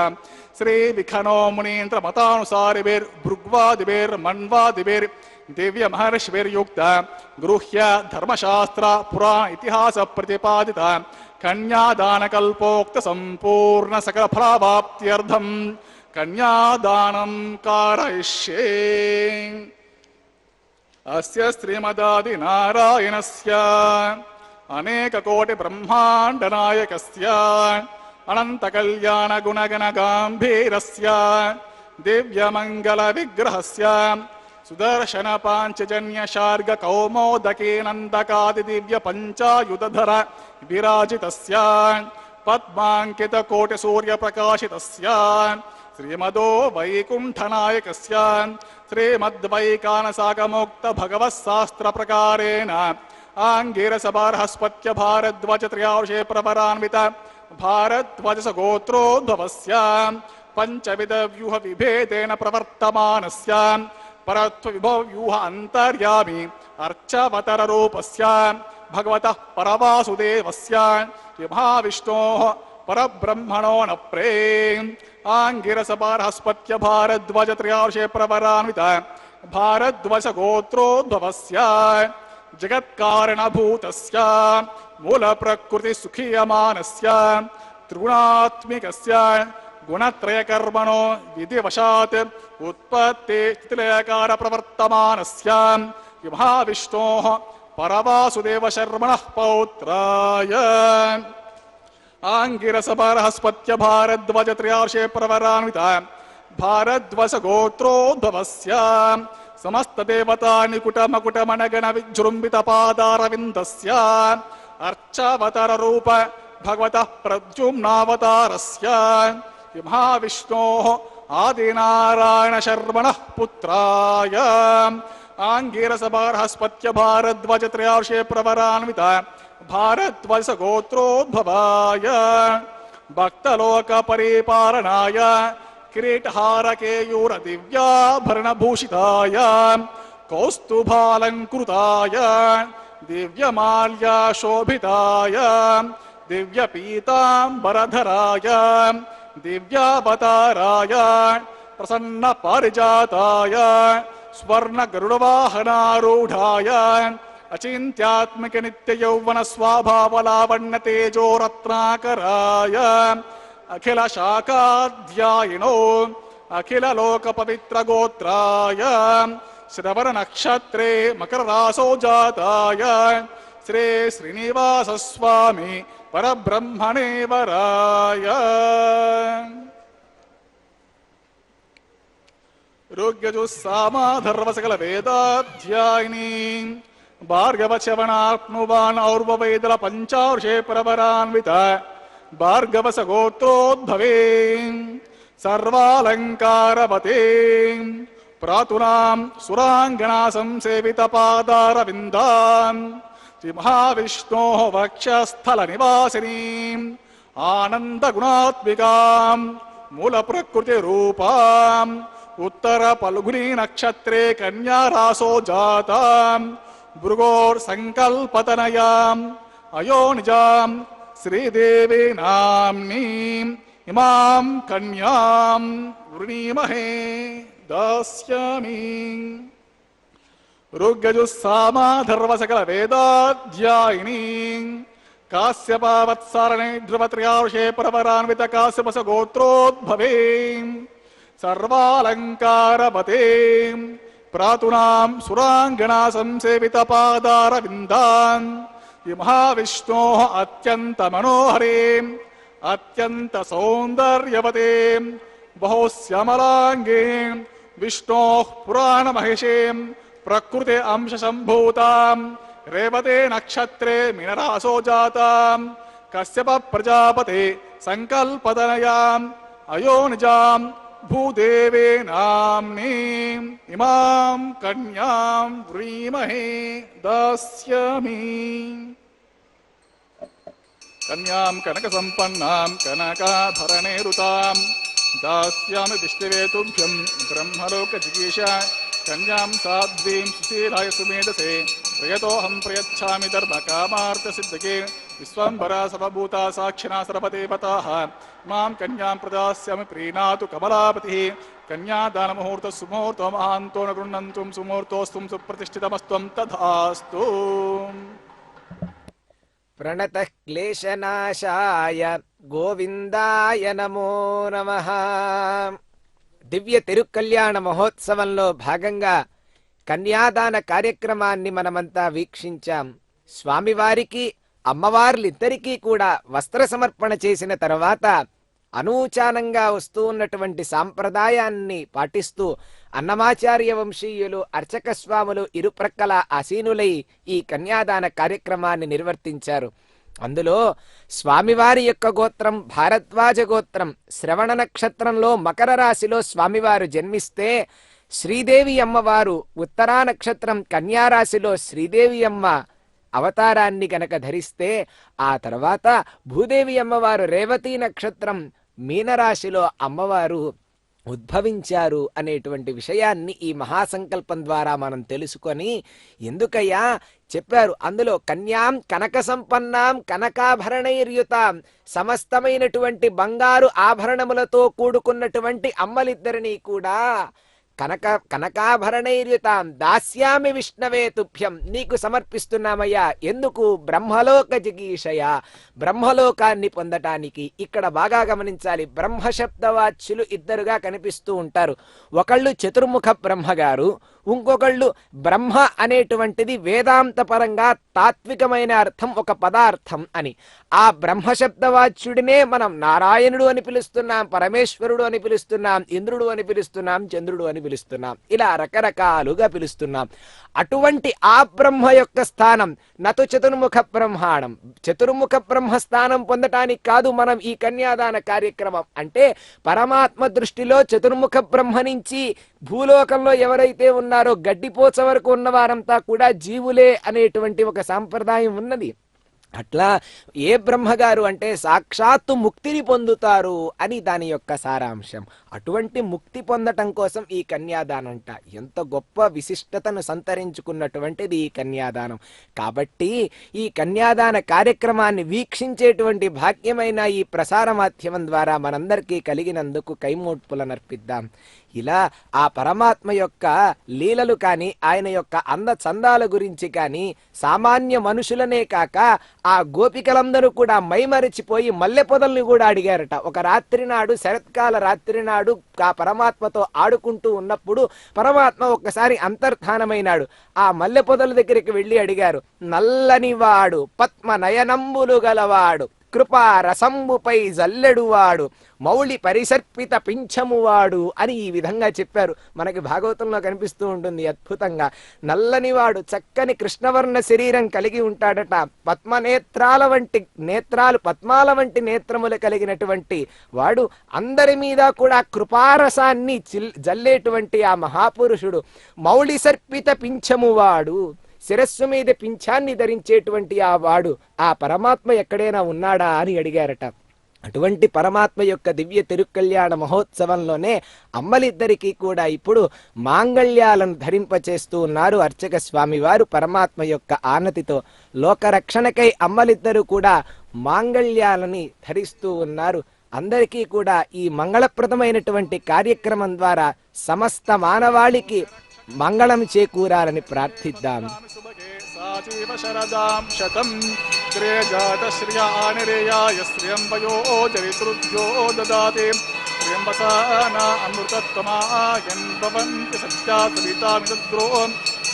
श्री विखनो मुनीन्द्र मतानुसारिभिर भृग्वादिभिर मन्वादिभिर दिव्य महर्षिभिर्युक्त गृह्य धर्मशास्त्र पुराण इतिहास प्रतिपादित कन्यादान कल्पोक्त संपूर्ण सकल फलावाप्त्यर्थम कन्यादानं कारयिष्ये। अस्य श्रीमदादि नारायणस्य अनेक कोटि ब्रह्मांड नायकस्य अनंत कल्याण गुणगण गांभीरस्य दिव्य मंगल विग्रहस्य सुदर्शन पांचजन्य शार्ग कौमोदके नंदकादि दिव्य पंचायुधर विराजितस्य पद्मांकित कोटि सूर्य प्रकाशितस्य श्रीमदो वैकुंठनायकस्य श्रीमद्वैकानसागमोक्त भगवत्शास्त्र प्रकारेण आंगिरस बृहस्पत्य भारद्वाज त्रयार्षे प्रवरान्वित भारद्वाज गोत्रोद्भवस्य पंचविध व्यूह विभेदेन प्रवर्तमानस्य परत्व विभव व्यूह अंतर्यामी अर्चावतर रूपस्य भगवतः परवासुदेवस्य महाविष्णोः परब्रह्मणो न प्रेम आंगिरस बृहस्पत्य भारद्वाज त्रयार्षे प्रवरान्वित भारद्वाज गोत्रोद्भवस्य जगत्कारणभूतस्य मूल प्रकृति सुखीयमानस्य त्रिगुणात्मिकस्य गुणत्रय कर्मणो विधिवशात् उत्पत्ति स्थितिलयकार प्रवर्तमानस्य महाविष्णोः परवासुदेव शर्मणः पौत्राय आंगिरस बृहस्पत्य भारद्वाज त्रयार्षे प्रवरान्वित भारद्वाज गोत्रोद्भवस्य समस्त देवता निकुट मकुट मनगण विजृंभित पादारविन्दस्य अर्चावतार रूप भगवतः प्रद्युम्नावतारस्य महाविष्णोः आदिनारायण शर्मणः पुत्राय आंगिरस बृहस्पत्य भारद्वाज त्रयार्षे प्रवरान्वित भारद्वाज गोत्रोद्भवाय भक्तलोक परिपालनाय किरीटहार केयूर दिव्याभरणभूषिताय कौस्तुभालंकृताय दिव्यमाल्या शोभिताय दिव्यपीतांबरधराय दिव्यावताराय प्रसन्न पारिजाताय स्वर्ण गरुडवाहनारूढ़ाय अचिंत्यात्मक नित्य यौवन स्वाभाव लावण्य तेजो रत्नाकराय अखिल शाकाध्यायिनो अखिल लोक पवित्र गोत्राय श्रवण नक्षत्रे मकर रासो जाताय श्री श्रीनिवास स्वामी परब्रह्मणे वराय रोग्यजुस्सामाधर्व सकल वेदाध्यायिनी भार्गवचवनाप्नुवान् और्ववेदल पंचार्षे प्रवरान्वित भार्गवस गोत्रोद्भवे सर्वालंकारवते प्रातुनां सुरांगना संसेवित पादारविन्दान् श्री महाविष्णोः वक्षस्थल निवासिनीं आनंद गुणात्मिकां मूल प्रकृति रूपां उत्तर पल्गुनी नक्षत्रे कन्या रासो जातां भृगोर संकल्पतनयाम् अयोनिजां श्रीदेवी नाम्नीम् इमां कन्यां वृणीमहे दास्यामि। ऋग्यजुस्सामाधर्व सकल वेदाध्यायिनी काश्यपावत्सारणे ध्रुवत्रयार्षे प्रवरान्वित काश्यपस गोत्रोद्भवे सर्वालंकारवते प्रातुनां सुरांगना संसेवित पादारविन्दान् महाविष्णोः अत्यंत मनोहरे अत्यंत सौंदर्यवते बहुश्यामलांगे विष्णोः पुराण महिषे प्रकृते अंश संभूतां रेवते नक्षत्रे मीनरासो जाताम् कश्यप प्रजापते संकल्पतनयाम् अयो निजाम् भूदेवे नाम्नीम् इमाम् कन्याम् व्रीमहे दास्यामि। कन्यां कनकसम्पन्नां कनकाभरणैरुतां दास्यामि विष्णवे तुभ्यं ब्रह्मलोकजिगीषा। कन्यां साध्वीं सुशीलाय सुमेधसे प्रियतोऽहं प्रयच्छामि धर्मकामार्थसिद्धके। विश्वम्भरा सर्वभूता साक्षिणा सर्वदेवताः मां कन्यां प्रदास्यामि प्रीणातु कमलापतिः। कन्यादानमुहूर्तः सुमुहूर्तो महान्तो न गृह्णन्तुं सुमुहूर्तोऽस्तुं सुप्रतिष्ठितमस्त्वं तथास्तु। प्रणतः क्लेशनाशाय గోవిందాయ నమో నమః. దివ్య తిరుకల్యాణ మహోత్సవంలో భాగంగా కన్యాదాన కార్యక్రమాన్ని మనమంతా వీక్షించాం. స్వామివారికి అమ్మవార్లిద్దరికీ కూడా వస్త్ర సమర్పణ చేసిన తర్వాత అనూచానంగా వస్తూ ఉన్నటువంటి సాంప్రదాయాన్ని పాటిస్తూ అన్నమాచార్య వంశీయులు అర్చక స్వాములు ఇరుప్రక్కల ఆసీనులై ఈ కన్యాదాన కార్యక్రమాన్ని నిర్వర్తించారు. అందులో స్వామివారి యొక్క గోత్రం భారద్వాజ గోత్రం. శ్రవణ నక్షత్రంలో మకర రాశిలో స్వామివారు జన్మిస్తే శ్రీదేవి అమ్మవారు ఉత్తరా నక్షత్రం కన్యారాశిలో శ్రీదేవి అమ్మ అవతారాన్ని గనక ధరిస్తే ఆ తర్వాత భూదేవి అమ్మవారు రేవతి నక్షత్రం మీనరాశిలో అమ్మవారు ఉద్భవించారు అనేటువంటి విషయాన్ని ఈ మహాసంకల్పం ద్వారా మనం తెలుసుకొని ఎందుకయ్యా చెప్పారు. అందులో కన్యాం కనక సంపన్నాం కనకాభరణైర్యుతాం, సమస్తమైనటువంటి బంగారు ఆభరణములతో కూడుకున్నటువంటి అమ్మలిద్దరినీ కూడా కనకాభరణైర్యుతాం దాస్యామి విష్ణవే తుభ్యం, నీకు సమర్పిస్తున్నామయ్యా. ఎందుకు? బ్రహ్మలోక జిగీషయ, బ్రహ్మలోకాన్ని పొందటానికి. ఇక్కడ బాగా గమనించాలి, బ్రహ్మశబ్దవాచ్యులు ఇద్దరుగా కనిపిస్తూ ఉంటారు. ఒకళ్ళు చతుర్ముఖ బ్రహ్మగారు, ఇంకొకళ్ళు బ్రహ్మ అనేటువంటిది వేదాంత పరంగా తాత్వికమైన అర్థం, ఒక పదార్థం అని. ఆ బ్రహ్మశబ్దవాచ్యుడినే మనం నారాయణుడు అని పిలుస్తున్నాం, పరమేశ్వరుడు అని పిలుస్తున్నాం, ఇంద్రుడు అని పిలుస్తున్నాం, చంద్రుడు అని పిలుస్తున్నాం, ఇలా రకరకాలుగా పిలుస్తున్నాం. అటువంటి ఆ బ్రహ్మ యొక్క స్థానం నతు చతుర్ముఖ బ్రహ్మాణం, చతుర్ముఖ బ్రహ్మ స్థానం పొందటానికి కాదు మనం ఈ కన్యాదాన కార్యక్రమం. అంటే పరమాత్మ దృష్టిలో చతుర్ముఖ బ్రహ్మ నుంచి భూలోకంలో ఎవరైతే ఉన్నారో గడ్డిపోచ వరకు ఉన్నవారంతా కూడా జీవులే అనేటువంటి ఒక సాంప్రదాయం ఉన్నది. అట్లా ఏ బ్రహ్మగారు అంటే సాక్షాత్తు ముక్తిని పొందుతారు అని దాని యొక్క సారాంశం. అటువంటి ముక్తి పొందటం కోసం ఈ కన్యాదానం అంట. ఎంత గొప్ప విశిష్టతను సంతరించుకున్నటువంటిది ఈ కన్యాదానం. కాబట్టి ఈ కన్యాదాన కార్యక్రమాన్ని వీక్షించేటువంటి భాగ్యమైన ఈ ప్రసార మాధ్యమం ద్వారా మనందరికీ కలిగినందుకు కైమోడ్పులనర్పిద్దాం. ఇలా ఆ పరమాత్మ యొక్క లీలలు కానీ ఆయన యొక్క అంద చందాల గురించి కానీ సామాన్య మనుషులనే కాక ఆ గోపికలందరూ కూడా మైమరిచిపోయి మల్లె పొదల్ని కూడా అడిగారట. ఒక రాత్రి నాడు, శరత్కాల రాత్రి నాడు ఆ పరమాత్మతో ఆడుకుంటూ ఉన్నప్పుడు పరమాత్మ ఒక్కసారి అంతర్ధానమైనాడు. ఆ మల్లె పొదల దగ్గరికి వెళ్ళి అడిగారు, నల్లనివాడు పద్మ నయనంబులు గలవాడు కృపా రసంబుపై జల్లెడువాడు మౌళి పరిసర్పిత పింఛమువాడు అని ఈ విధంగా చెప్పారు. మనకి భాగవతంలో కనిపిస్తూ ఉంటుంది అద్భుతంగా. నల్లనివాడు, చక్కని కృష్ణవర్ణ శరీరం కలిగి ఉంటాడట. పద్మనేత్రాల వంటి నేత్రాలు, పద్మాల వంటి నేత్రములు కలిగినటువంటి వాడు, అందరి మీద కూడా కృపారసాన్ని జల్లేటువంటి ఆ మహాపురుషుడు. మౌళి సర్పిత పింఛమువాడు, శిరస్సు మీద పింఛాన్ని ధరించేటువంటి ఆ వాడు, ఆ పరమాత్మ ఎక్కడైనా ఉన్నాడా అని అడిగారట. అటువంటి పరమాత్మ యొక్క దివ్య తిరుకల్యాణ మహోత్సవంలోనే అమ్మలిద్దరికీ కూడా ఇప్పుడు మాంగళ్యాలను ధరింపచేస్తూ ఉన్నారు అర్చక స్వామి వారు పరమాత్మ యొక్క ఆనతితో. లోకరక్షణకై అమ్మలిద్దరూ కూడా మాంగళ్యాలని ధరిస్తూ ఉన్నారు. అందరికీ కూడా ఈ మంగళప్రదమైనటువంటి కార్యక్రమం ద్వారా సమస్త మానవాళికి మంగళం చేకూరాలని ప్రార్థిద్దాం. సాజీవ శరదాం శతం శ్రేజాత శ్రియ ఆనిరేయాయ శ్రియం వయో చరితృభ్యో దదాతి శ్రియంబసాన అమృతత్వమాయన్ భవంతి సత్యా సవితామిద్రో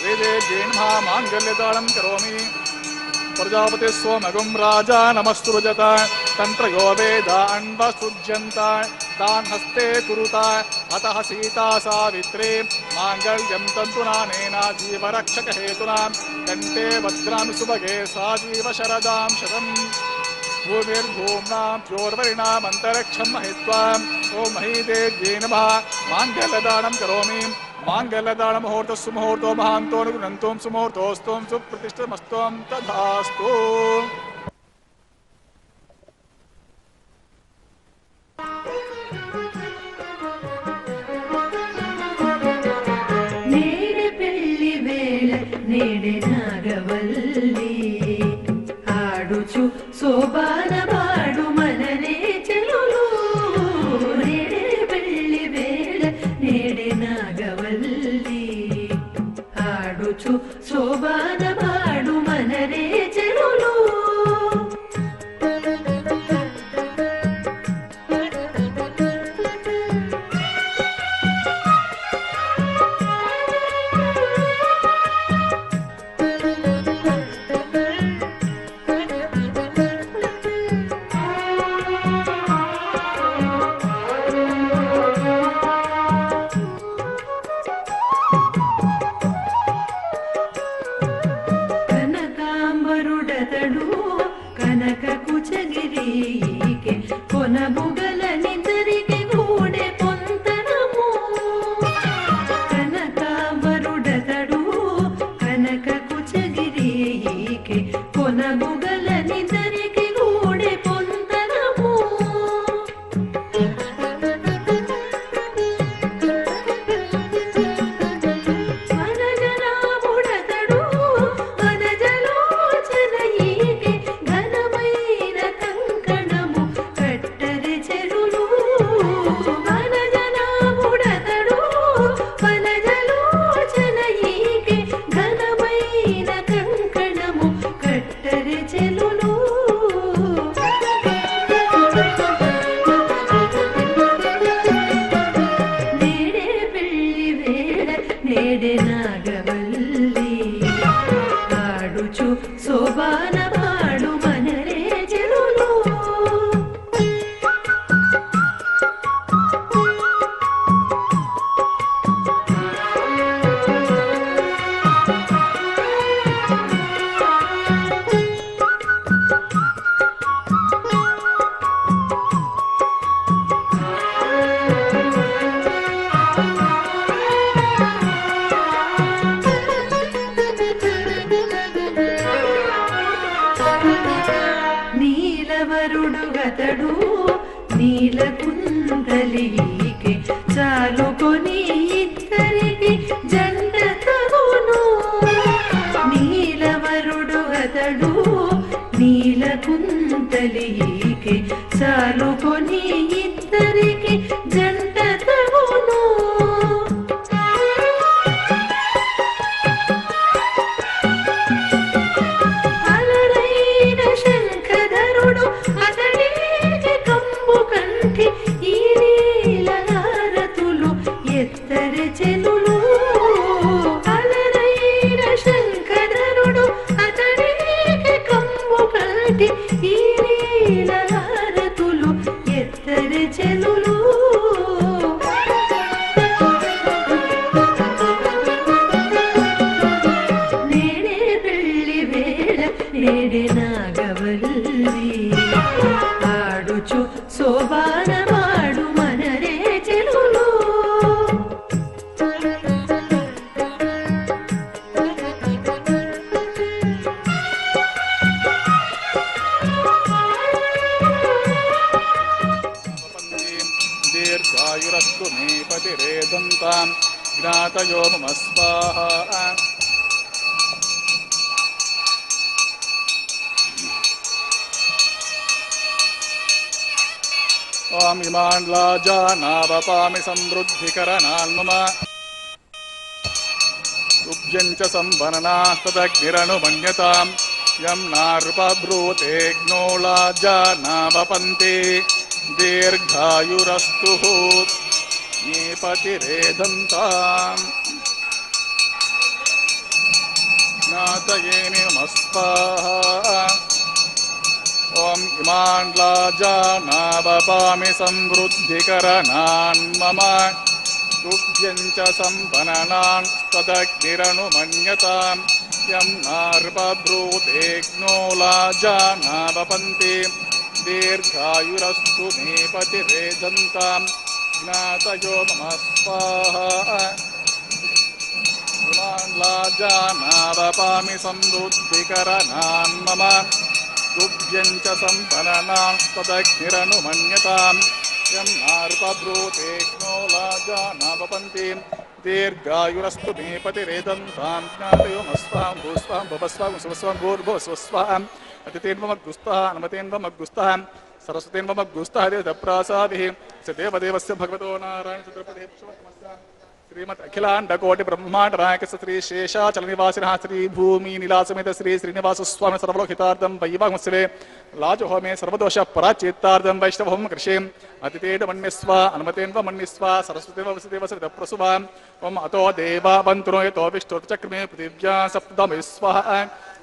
వేదే జేన్మా మాంగళ్యదానం కరోమి ప్రజాపతి స్వమగం రాజా నమస్తుజత తంత్రయో వేదాన్వసృజ్యంత తాన్ హస్తే కురుత అతః సీతా సావిత్రే మాంగళ్యం తంతునానేన జీవరక్షకహేతునా కంఠే భద్రామి సుభగే సాజీవ శరదాం శతం భూమిర్భూమ్నాం జ్యోర్వరిణామంతరిక్షం మహిత్వా ఓం మహీదేవ్యై నమః మాంగళ్యదానం కరోమి మాంగళ్యదాన ముహూర్తస్సు ముహూర్తో మహాంతో గుణంతోం సుముహూర్తోస్తోం సుప్రతిష్ఠమస్తోం తథాస్తు. నేడే పెళ్లి వేళ నేడే నాగవల్లి ఆడుచు శోభాన పాడు మననే చెలులు. నేడే పెళ్లి వేళ నేడే నాగవల్లి ఆడుచు శోభాన పాడు మననే చెలులు. కనకాంబరుడతడు కనక కుచగిరికి కొనబుగలనిద్దరికి గూడె పొంతనము. కనకాంబరుడతడు కనక కుచగిరికి కొనబుగలనిద్దరికి గూడె పొంతనము. వనజనాభుడతడు వనజలోచనయీకి ఘనమైన కంకణము కట్టె చెరులు. వనజనాభుడతడు వనజలోచనయీకి ఘనమైన కంకణము కట్టె చెలులు. నేడే పెళ్లి వేళ నేడే నాగవల్లి ఆడుచు శోభాన పాడు మనరే చెలులు. నీలవరుడుగతడు నీలకుందలికి చాలుకొని ఇద్దరికి జంట తగును. నీలవరుడుగతడు నీలకుందలికి చాలుకొని ఇద్దరికి జంట తగును. అలరైన శంఖధరుడు అతడికి కంబు కంఠి ఈ నీలహారతులు ఎత్తరి చెలులు. అలరైన శంఖధరుడు అతడికి కంబు కంఠి ఈ నీలహారతులు ఎత్తరి చెలులు. నేడే పెళ్లి వేళ నేడే నాగవల్లి ఆడుచు శోభాన పాడు మనరే చెలులు. దీర్ఘాయురస్తు మే పతిరేదంతాం జ్ఞాతయో మమ స్వాహా. ఓం ఇమాన్ లాజానావపామి సమృద్ధికరణాన్ మమ తుభ్యం చ సంవననాస్తదగ్నిరనుమన్యతాం యం నార్పబ్రూతేగ్నో లాజానావపంతే దీర్ఘాయురస్తు మే పతిరేదంతాం జ్ఞాతయే నమ స్వాహా. ఓం ఇమాన్ లాజానావపామి సమృద్ధికరణాన్ మమ तुभ्यं च सम्पननान् तदग्निरनुमन्यताम् यं नार्पब्रूतेऽग्नो लाजानावपन्ति दीर्घायुरस्तु मे पतिरेधन्ताम् ज्ञातयो मम स्वाहा गुणान् लाजानावपामि समृद्धिकरणान् मम तुभ्यं च सम्पननान् तदग्निरनुमन्यताम् यं नार्पब्रूतेऽग्नो लाजानावपन्ति दीर्घायुरस्तु मे पतिरेदन्तां ज्ञातयोमस्वां भूस्वां भवस्वां सुवस्वां भूर्भुवस्वस्वाम् अतिथेन्वमग्गुस्तः अनुमतेन्वमग्गुस्तः सरस्वतेन्वमग्गुस्तः देवदप्रासाभिः स देवदेवस्य भगवतो नारायणचतुर्पदे श्रीमत् अखिलांडकोटि ब्रह्मांड नायक श्री शेषाचल निवासिनः श्री भूमि नीलासमेत श्री श्रीनिवास स्वामी सर्वलोकितार्थं वैवाहमोत्सवे लाजहोमे सर्वदोष पराचित्तार्थं वैष्णवहोम कृषिं अतिथेन मन्यस्व अनुमतेन्व मन्यस्व सरस्वतीव वसुदेव सवितप्रसुवाम् ओम अतो देवा बन्तुनो यतो विष्णुर्चक्रमे पृथिव्या सप्तम स्वाहा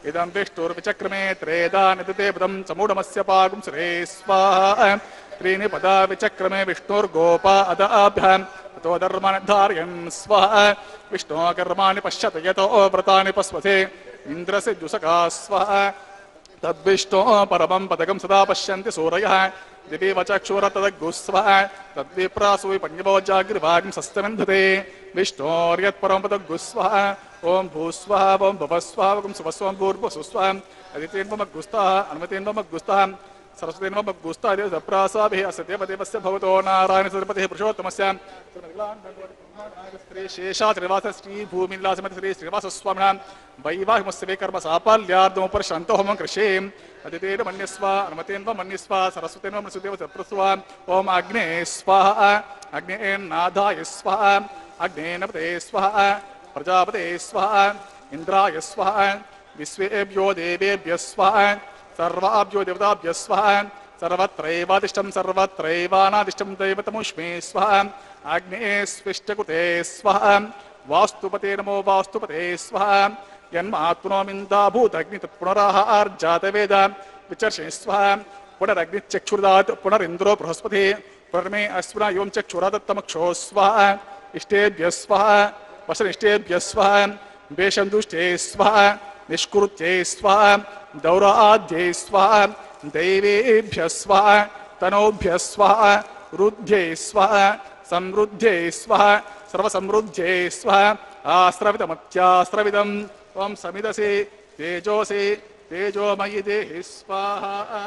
इदं विष्णुर्विचक्रमे त्रेधा निदते पदं समूढमस्य पागुं सुरे स्वाहा त्रीणि पदा विचक्रमे विष्णुर्गोपा अदाभ्याम् तो धर्मान् धारयन् स्वाहा विष्णो कर्माणि पश्यत यतो व्रतानि पस्वसे इन्द्रस्य जुषका स्वाहा तद्विष्णो परमं पदकं सदा पश्यन्ति सूरयः दिवि वचक्षुर तदग्गुस्वाहा तद्विप्रासु विपण्यवो जाग्रिवाग्ं सस्तमिन्धते विष्णोर्यत्परं पदग्गुस्वाहा ओं भूस्वाहा ओं भवस्वाहा ओं सुवस्वां भूर्भुवस्वाहा अदितेन्वमग्गुस्तः अनुमतेन्वमग्गुस्तः सरस्वतीन्वमग्गुस्तः देवदप्रासाभिः अस्य देवदेवस्य भवतो नारायणचतुर्पतिः पुरुषोत्तमस्य श्री शेषाचलनिवास श्री भूमिनिलासमेत श्री श्रीनिवासस्वामिनां वैवाहिकमोत्सवे कर्म साफल्यार्धमुपरिश्रान्तो होमं कृषिम् अतिथेन मन्यस्व अनुमतेन्व मन्यस्व सरस्वतेन्व मन्यस्व प्रस्वा ओम अग्ने स्वाहा अग्नेन्नादाय स्वाहा अग्नेनपते स्वाहा प्रजापते स्वाहा इंद्राय स्वाहा विश्वेभ्यो देवेभ्यः स्वाहा सर्वाभ्यो देवताभ्यः स्वाहा सर्वत्रैवादिष्टं सर्वत्रैवानादिष्टं दैवतमुष्मे स्वाहा अग्नेस्विष्टकृते स्वाहा वास्तुपते नमो वास्तुपते स्वाहा यन्मात्मनोमिन्दा भूतग्नि तत्पुनराहार्जातवेद विचर्षे स्वाहा पुनरग्निचक्षुर्दात् पुनरिन्द्रो बृहस्पति पुनर्मे अश्विना एवं चक्षुरादत्तमक्षो स्वाहा इष्टेभ्यः स्वाहा वसनिष्टेभ्यः स्वाहा वेषन्दुष्टे स्वाहा निष्कुरुत्ये स्वाहा दौराध्ये स्वाहा दैवेभ्यः स्वाहा तनोभ्यः स्वाहा रुध्ये स्वाहा समृद्धे स्वाहा सर्वसमृद्धे स्वाहा आश्रवितमत्याश्रवितम् ओम समिदसे तेजोसे तेजोमयि देहि स्वाहा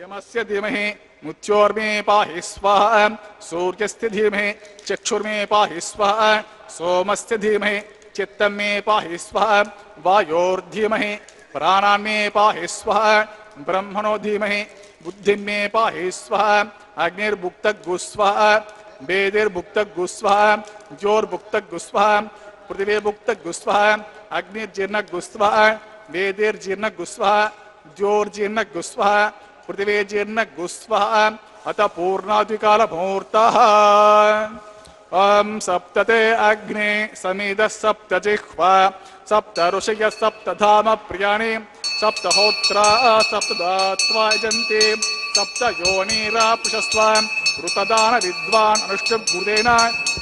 यमस्य धीमहि मुच्योर्मे पाहि स्वाहा सूर्यस्य धीमहि चक्षुर्मे पाहि स्वाहा सोमस्य धीमहि चित्तं मे पाहि स्वाहा वायोर्धीमहि प्राणान्मे पाहि स्वाहा ब्रह्मणो धीमहि बुद्धिं मे पाहि स्वाहा अग्निर्भुक्तगुस्वाहा वेदिर्भुक्तगुस्वाहा ज्योर्भुक्तगुस्वाहा पृथिवीर्भुक्तगुस्वाहा अग्निर्जीर्णगुस्वाहा वेदिर्जीर्णगुस्वाहा ज्योर्जीर्णगुस्वाहा पृथिवीर्जीर्णगुस्वाहा अत पूर्णाधिकालमुहूर्तः ओम सप्तते अग्ने समिदः सप्तजिह्वा सप्त ऋषयः सप्तधाम प्रियाणि सप्तहोत्रा सप्तदात्वा यजन्ति सप्त योनिरापृषस्व ऋतदान विद्वान् अनुष्टुभूतेन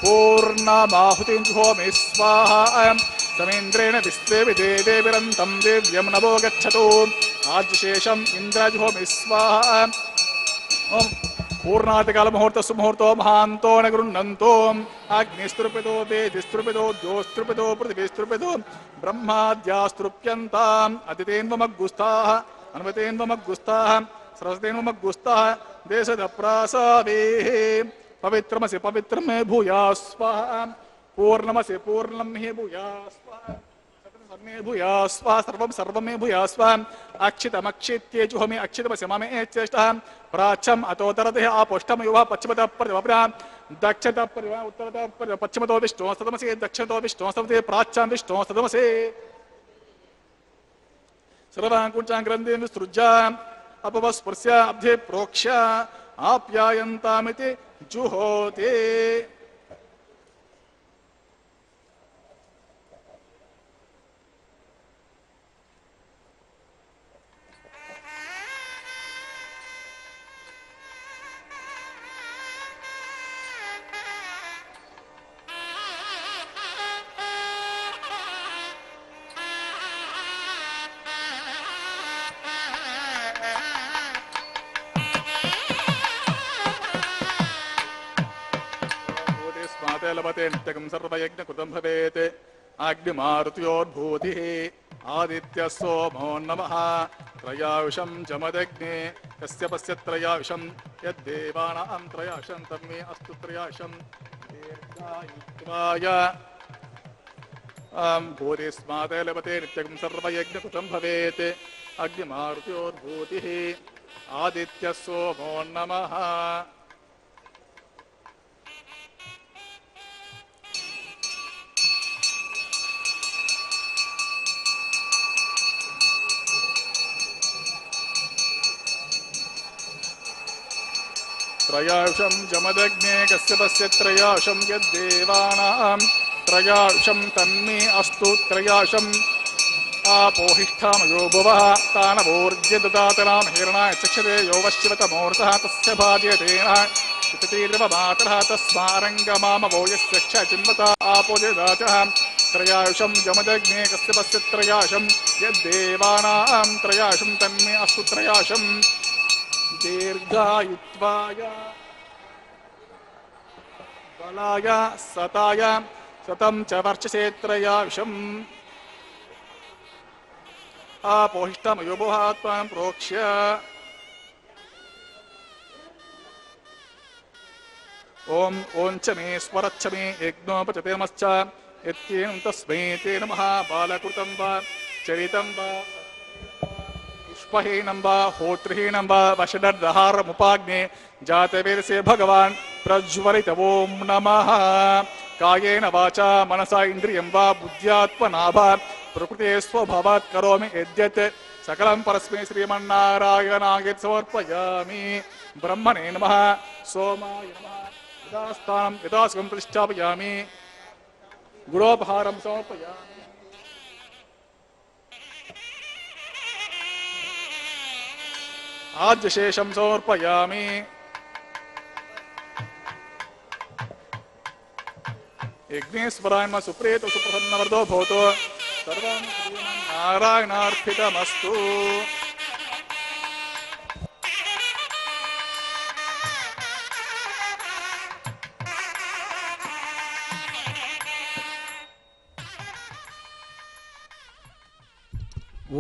पूर्णमाहुतिं जुहोमि स्वाहा समेन्द्रेण विश्वे देवे विरन्तं देव्यं नभो गच्छतु आज्यशेषम् इन्द्र जुहोमि स्वाहा ओम पूर्णातिकाल मुहूर्त सुमुहूर्तो महांतो न गृह्णन्तो अग्निस्तृपितो वेदिस्तृपितो द्योस्तृपितो पृथिवीस्तृपितो ब्रह्माद्यास्तृप्यन्ताम् अदितेन्वमग्गुस्ताः अनुमतेन्वमग्गुस्ताः सरस्वतेन्वमग्गुस्ताः देशदप्रासावेः पवित्रमसि पवित्रं मे भूयास्वाहा पूर्णमसि पूर्णं मे भूयास्वाहा मे भूयास्वाहा सर्वं सर्वं मे भूयास्वाहा अक्षितमक्षित्ये जुहोमि अक्षितमसि मम चेष्टः प्राच्यम् अतोत्तरतः आपोष्टं युवः पश्चिमतः परिवप्रा दक्षिणतः परिवा उत्तरतः पश्चिमतो विष्णुः सदमसि दक्षिणतो विष्णुः सदमसि प्राच्यां विष्णुः सदमसि सर्वाङ्कुचां ग्रन्थिं विसृज्य अपवस्पृश्य अब्धे प्रोक्ष्य आप्यायन्तामिति जुहोति लभते नित्यकं सर्वयज्ञकृतं भवेत् अग्निमारुत्योद्भूतिः आदित्यः सोमो नमः त्रयायुषं जमदग्ने कस्य पश्य त्रयायुषं यद्देवानां त्रयायुषं तन्मे अस्तु त्रयायुषं दीर्घायुत्वाय भूरिस्मात् लभते नित्यकं सर्वयज्ञकृतं भवेत् अग्निमारुत्योद्भूतिः आदित्यः सोमो नमः त्रयायुषं जमदग्ने कस्य पश्य त्रयायुषं यद्देवानां त्रयायुषं तन्मे अस्तु त्रयायुषं आपोहिष्ठामयो भुवः तानवोर्ज्य ददातनां हिरणाय चक्षते यो वश्यवतमूर्तः तस्य भाज्यतेन चिततीर्वमातरः तस्मारङ्गमामवो यस्य क्षचिन्वता आपोजदाचः त्रयायुषं जमदग्ने कस्य पश्य त्रयायुषं यद्देवानां त्रयायुषं तन्मे अस्तु त्रयायुषं दीर्घायुत्वाय बलाय सताय शतं च वर्चसे त्रयायुषम् आपोहिष्ठमयोभुहात्मानं प्रोक्ष्य ॐ च मे स्वरच्छ मे यज्ञोपचतेमश्च यत्तेन तस्मै ते नमः बालकृतं वा चरितं वा पुष्पहीनं वा होत्रहीनं वा वषडर्दहारमुपाग्ने जातवेदसे भगवान् प्रज्वलित ॐ नमः कायेन वाचा मनसा इन्द्रियं वा बुद्ध्यात्मना वा प्रकृते स्वभावात् करोमि यद्यत् सकलं परस्मै श्रीमन्नारायणाय समर्पयामि ब्रह्मणे नमः सोमाय नमः यथास्थानं यथासुखं प्रतिष्ठापयामि गुणोपहारं समर्पयामि आज्यशेषं समर्पयामि यज्ञेश्वराय नमः सुप्रेतो सुप्रसन्नवरदो भवतो सर्वं नारायणार्पितमस्तु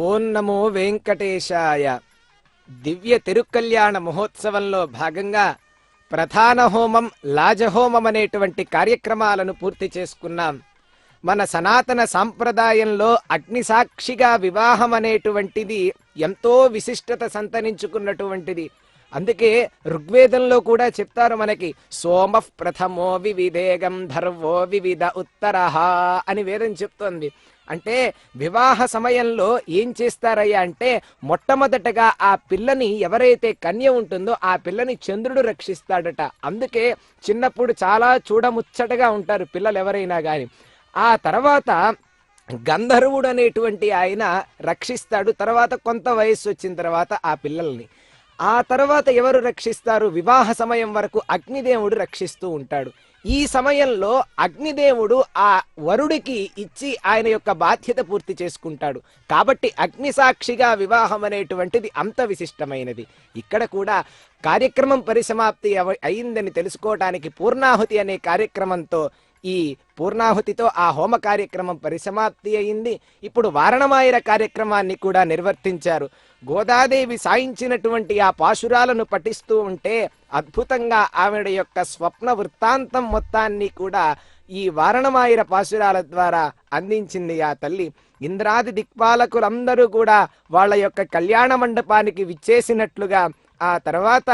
ఓం నమో వెంకటేశాయ. దివ్య తిరుకల్యాణ మహోత్సవంలో భాగంగా ప్రధాన హోమం, లాజహోమం అనేటువంటి కార్యక్రమాలను పూర్తి చేసుకున్నాం. మన సనాతన సాంప్రదాయంలో అగ్ని సాక్షిగా వివాహం అనేటువంటిది ఎంతో విశిష్టత సంతరించుకున్నటువంటిది. అందుకే ఋగ్వేదంలో కూడా చెప్తారు మనకి, సోమ ప్రథమో వివిధేగం ధర్వో వివిధ ఉత్తరః అని వేదం చెప్తోంది. అంటే వివాహ సమయంలో ఏం చేస్తారయ్యా అంటే, మొట్టమొదటగా ఆ పిల్లని ఎవరైతే కన్య ఉంటుందో ఆ పిల్లని చంద్రుడు రక్షిస్తాడట. అందుకే చిన్నప్పుడు చాలా చూడముచ్చటగా ఉంటారు పిల్లలు ఎవరైనా కానీ. ఆ తర్వాత గంధర్వుడు అనేటువంటి ఆయన రక్షిస్తాడు. తర్వాత కొంత వయస్సు వచ్చిన తర్వాత ఆ పిల్లల్ని ఆ తర్వాత ఎవరు రక్షిస్తారు? వివాహ సమయం వరకు అగ్నిదేవుడు రక్షిస్తూ ఉంటాడు. ఈ సమయంలో అగ్నిదేవుడు ఆ వరుడికి ఇచ్చి ఆయన యొక్క బాధ్యత పూర్తి చేసుకుంటాడు. కాబట్టి అగ్ని సాక్షిగా వివాహం అనేటువంటిది అంత విశిష్టమైనది. ఇక్కడ కూడా కార్యక్రమం పరిసమాప్తి అయిందని తెలుసుకోవటానికి పూర్ణాహుతి అనే కార్యక్రమంతో, ఈ పూర్ణాహుతితో ఆ హోమ కార్యక్రమం పరిసమాప్తి అయింది. ఇప్పుడు వారణమాయిర కార్యక్రమాన్ని కూడా నిర్వర్తించారు. గోదాదేవి సాయించినటువంటి ఆ పాశురాలను పఠిస్తూ ఉంటే అద్భుతంగా ఆవిడ యొక్క స్వప్న వృత్తాంతం మొత్తాన్ని కూడా ఈ వారణమాయిర పాశురాల ద్వారా అందించింది ఆ తల్లి. ఇంద్రాది దిక్పాలకులందరూ కూడా వాళ్ళ యొక్క కళ్యాణ మండపానికి విచ్చేసినట్లుగా, ఆ తర్వాత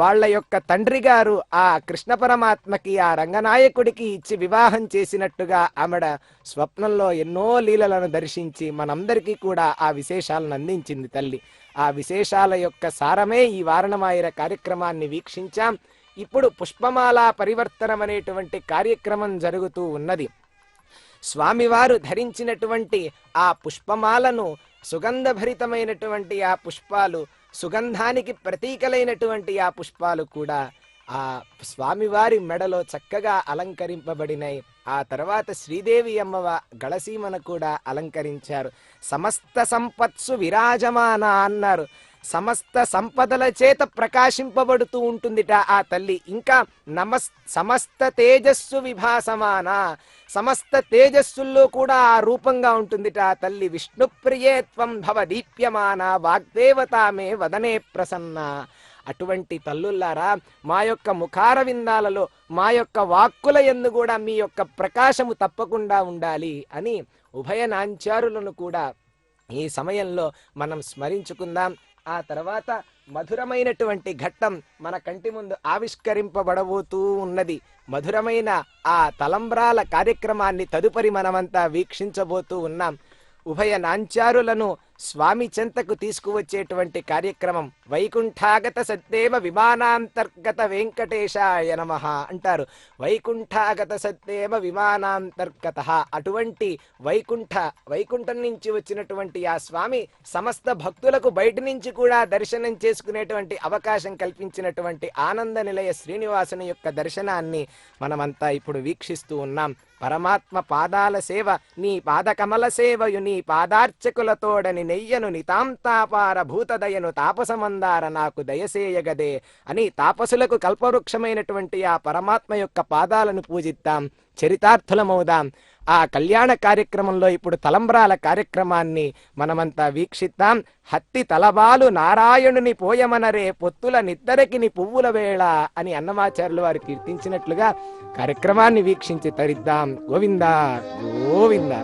వాళ్ళ యొక్క తండ్రి గారు ఆ కృష్ణ పరమాత్మకి, ఆ రంగనాయకుడికి ఇచ్చి వివాహం చేసినట్టుగా ఆమెడ స్వప్నంలో ఎన్నో లీలలను దర్శించి మనందరికీ కూడా ఆ విశేషాలను అందించింది తల్లి. ఆ విశేషాల యొక్క సారమే ఈ వారణమాయిర కార్యక్రమాన్ని వీక్షించాం. ఇప్పుడు పుష్పమాల పరివర్తనం అనేటువంటి కార్యక్రమం జరుగుతూ ఉన్నది. స్వామివారు ధరించినటువంటి ఆ పుష్పమాలను, సుగంధభరితమైనటువంటి ఆ పుష్పాలు, సుగంధానికి ప్రతీకలైనటువంటి ఆ పుష్పాలు కూడా ఆ స్వామివారి మెడలో చక్కగా అలంకరింపబడినాయి. ఆ తర్వాత శ్రీదేవి అమ్మవ గళసీమను కూడా అలంకరించారు. సమస్త సంపత్సు విరాజమాన అన్నారు. సమస్త సంపదల చేత ప్రకాశింపబడుతూ ఉంటుందిట ఆ తల్లి. ఇంకా సమస్త తేజస్సు విభాసమాన, సమస్త తేజస్సుల్లో కూడా ఆ రూపంగా ఉంటుందిట ఆ తల్లి. విష్ణుప్రియేత్వం భవ దీప్యమాన వాగ్దేవతామే వదనే ప్రసన్న. అటువంటి తల్లుల్లారా, మా యొక్క ముఖార విందాలలో, మా యొక్క వాక్కుల యందు కూడా మీ యొక్క ప్రకాశము తప్పకుండా ఉండాలి అని ఉభయ నాంచారులను కూడా ఈ సమయంలో మనం స్మరించుకుందాం. ఆ తర్వాత మధురమైనటువంటి ఘట్టం మన కంటి ముందు ఆవిష్కరింపబడబోతూ ఉన్నది. మధురమైన ఆ తలంబ్రాల కార్యక్రమాన్ని తదుపరి మనమంతా వీక్షించబోతూ ఉన్నాం. ఉభయ నాంచారులను స్వామి చెంతకు తీసుకువచ్చేటువంటి కార్యక్రమం. వైకుంఠాగత సద్దేవ విమానాంతర్గత వెంకటేశాయ నమః అంటారు. వైకుంఠాగత సద్దేవ విమానాంతర్గత, అటువంటి వైకుంఠం నుంచి వచ్చినటువంటి ఆ స్వామి సమస్త భక్తులకు బయట నుంచి కూడా దర్శనం చేసుకునేటువంటి అవకాశం కల్పించినటువంటి ఆనంద నిలయ శ్రీనివాసుని యొక్క దర్శనాన్ని మనమంతా ఇప్పుడు వీక్షిస్తూ ఉన్నాం. పరమాత్మ పాదాల సేవ, నీ పాదకమల సేవయు నీ పాదార్చకులతోడని నెయ్యను నితాంతాపార భూతదయను తాపసమందార నాకు దయసేయగదే అని తాపసులకు కల్పవృక్షమైనటువంటి ఆ పరమాత్మ యొక్క పాదాలను పూజిద్దాం, చరితార్థులమవుదాం. ఆ కళ్యాణ కార్యక్రమంలో ఇప్పుడు తలంబ్రాల కార్యక్రమాన్ని మనమంతా వీక్షిద్దాం. హత్తి తలబాలు నారాయణుని పోయమనరే పొత్తుల నిద్దరకిని పువ్వుల వేళ అని అన్నమాచార్యులు వారు కీర్తించినట్లుగా కార్యక్రమాన్ని వీక్షించి తరిద్దాం. గోవింద గోవింద.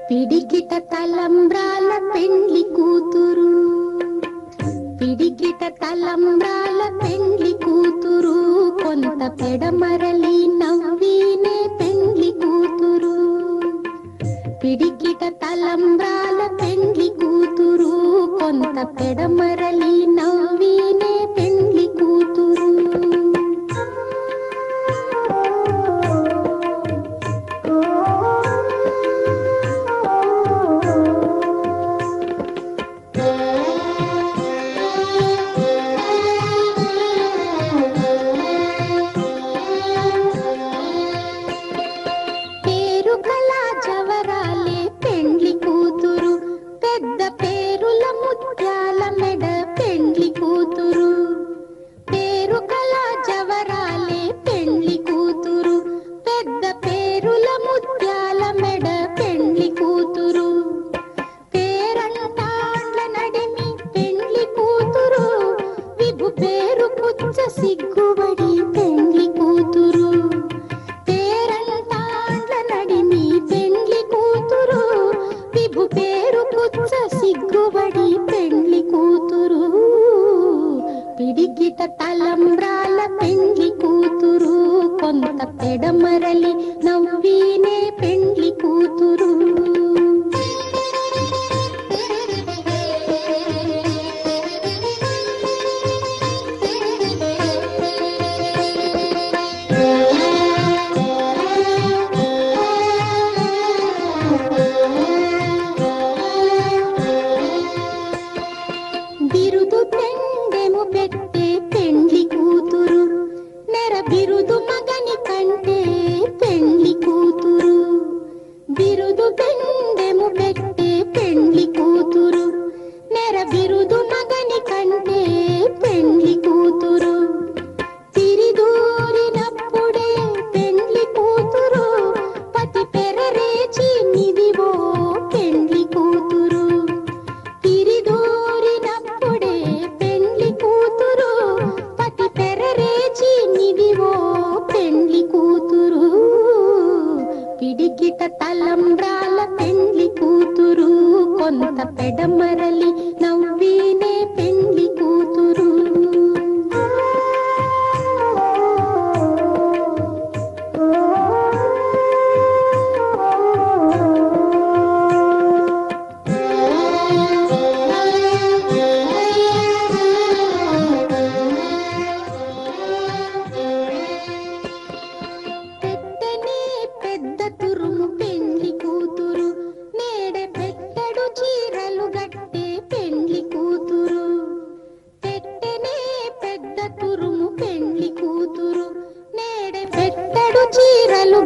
పిడికిట తలంబ్రాల పెండ్లి కూతురు, పిడికిట తలంబ్రాల పెండ్లి కూతురు, కొంత పెడమరలి నవ్వీనే పెండ్లి కూతురు. పిడికిట తలంబ్రాల పెండ్లి కూతురు, కొంత పెడమరలి నవ్వీనే పెండ్లి కూతురు. సిగ్గుబడి పెండ్లి కూతురు, పేరంటాండ్ల నడిమి పెండ్లి కూతురు, విభు పేరు పుచ్చ సిగ్గుబడి పెండ్లి కూతురు. పిడికిట తలంబ్రాల పెండ్లి కూతురు, కొంత పెడమరలి నవ్వీనే పెండ్లి కూతురు. బిరుదు పెండెము పెట్టే పెండ్లి కూతురు, నెర బిరుదు మగని కంటే పెండ్లి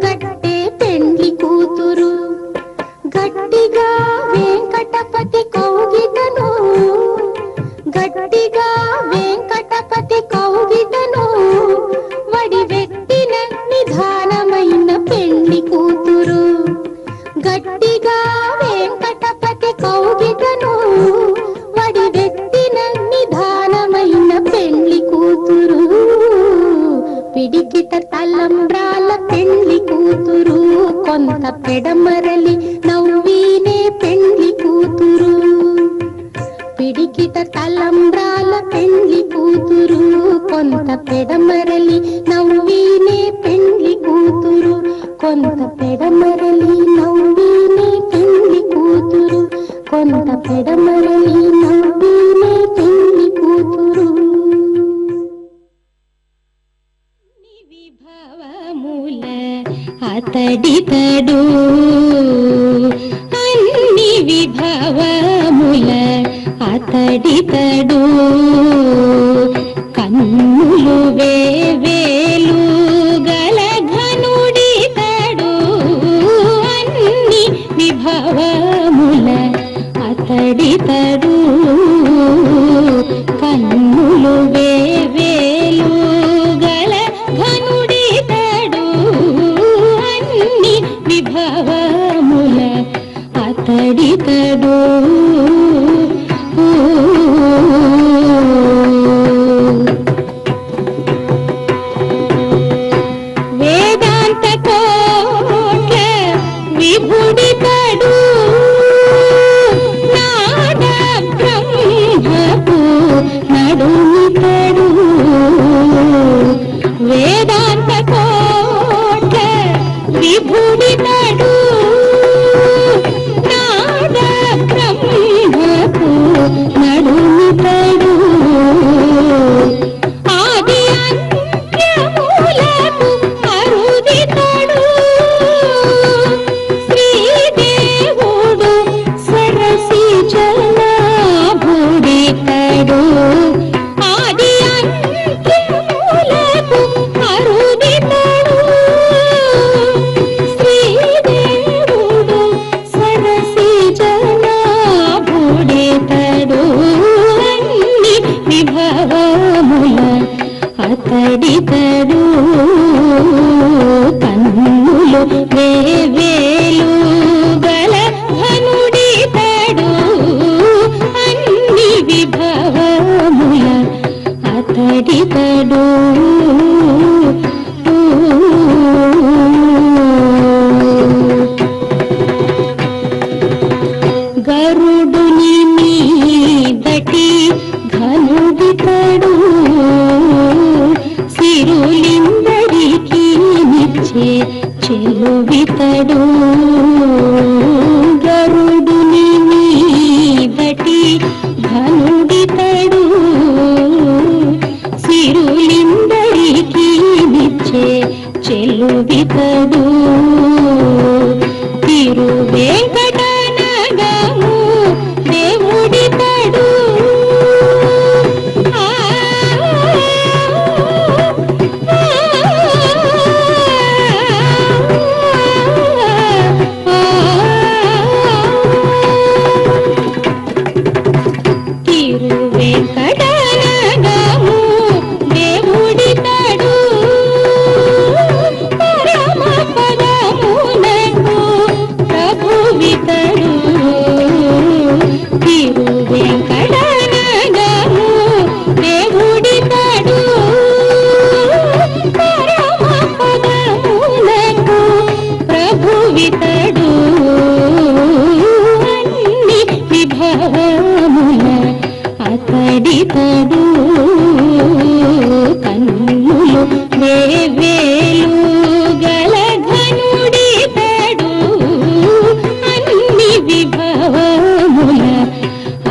కట్టే పెండ్లి కూతురు గట్టిగా వెంకటపతి కౌగిటను గట్టిగా వెంకటపతి కౌగిటను వడివెట్టిన నిధానమైన పెండ్లి కూతురు గట్టిగా వెంకటపతి కౌగిటను వడివెట్టిన నిధానమైన పెండ్లి కూతురు పిడికిట తలంబ్రాల పెండ్లి కూతురు కొంత పెడమరలి నవ్వీనే పెండ్లి కూతురు పిడికిట తలంబ్రాల పెండ్లి కూతురు కొంత పెడమరలి నవ్వీనే పెండ్లి కూతురు కొంత పెడమరలి నవ్వీనే పెండ్లి కూతురు కొంత పెడమరలి నవ్వీనే పెండ్లి కూతురు విభవముల అతడితడు అన్ని విభవముల అతడితడు కన్నులు వేవేలు గల ఘనుడితడు అన్ని విభవముల అతడితడు కన్నులు వేవేలు గల ఘనుడితడు అన్ని విభవముల అతడితడు వేదాంత కోట్ల విభుడితడు నాద బ్రహ్మపు నడుమితడు వేదాంత కోట్ల విభుడితడు నాద బ్రహ్మపు నడుమితడు ఆది అంత్యములకు అరుదితడు శ్రీదేవుడు సరసి జనాభుడితడు ఆది అంత్యములకు అరుదితడు శ్రీదేవుడు సరసి జనాభుడితడు అన్ని విభవముల అతడితడు కన్నులు వేవేలు గల ఘనుడితడు అన్ని విభవముల అతడితడు గరుడుని మీదటి ఘనుడితడు సిరులిందరికి నిచ్చే చెలువితడు గరుడుని మీదటి ఘనుడితడు సిరులిందరికి నిచ్చే చెలువితడు తిరువేంకటనగము దేవుడితడు తిరువేంకటనగము దేవుడితడు పరమ పదమునకు ప్రభువితడు తిరువేంకటనగము దేవుడితడు పరమ పదమునకు ప్రభువితడు అన్ని విభవముల అతడితడు కన్నులు వేవేలు గల ఘనుడితడు అన్ని విభవముల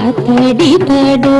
అతడితడు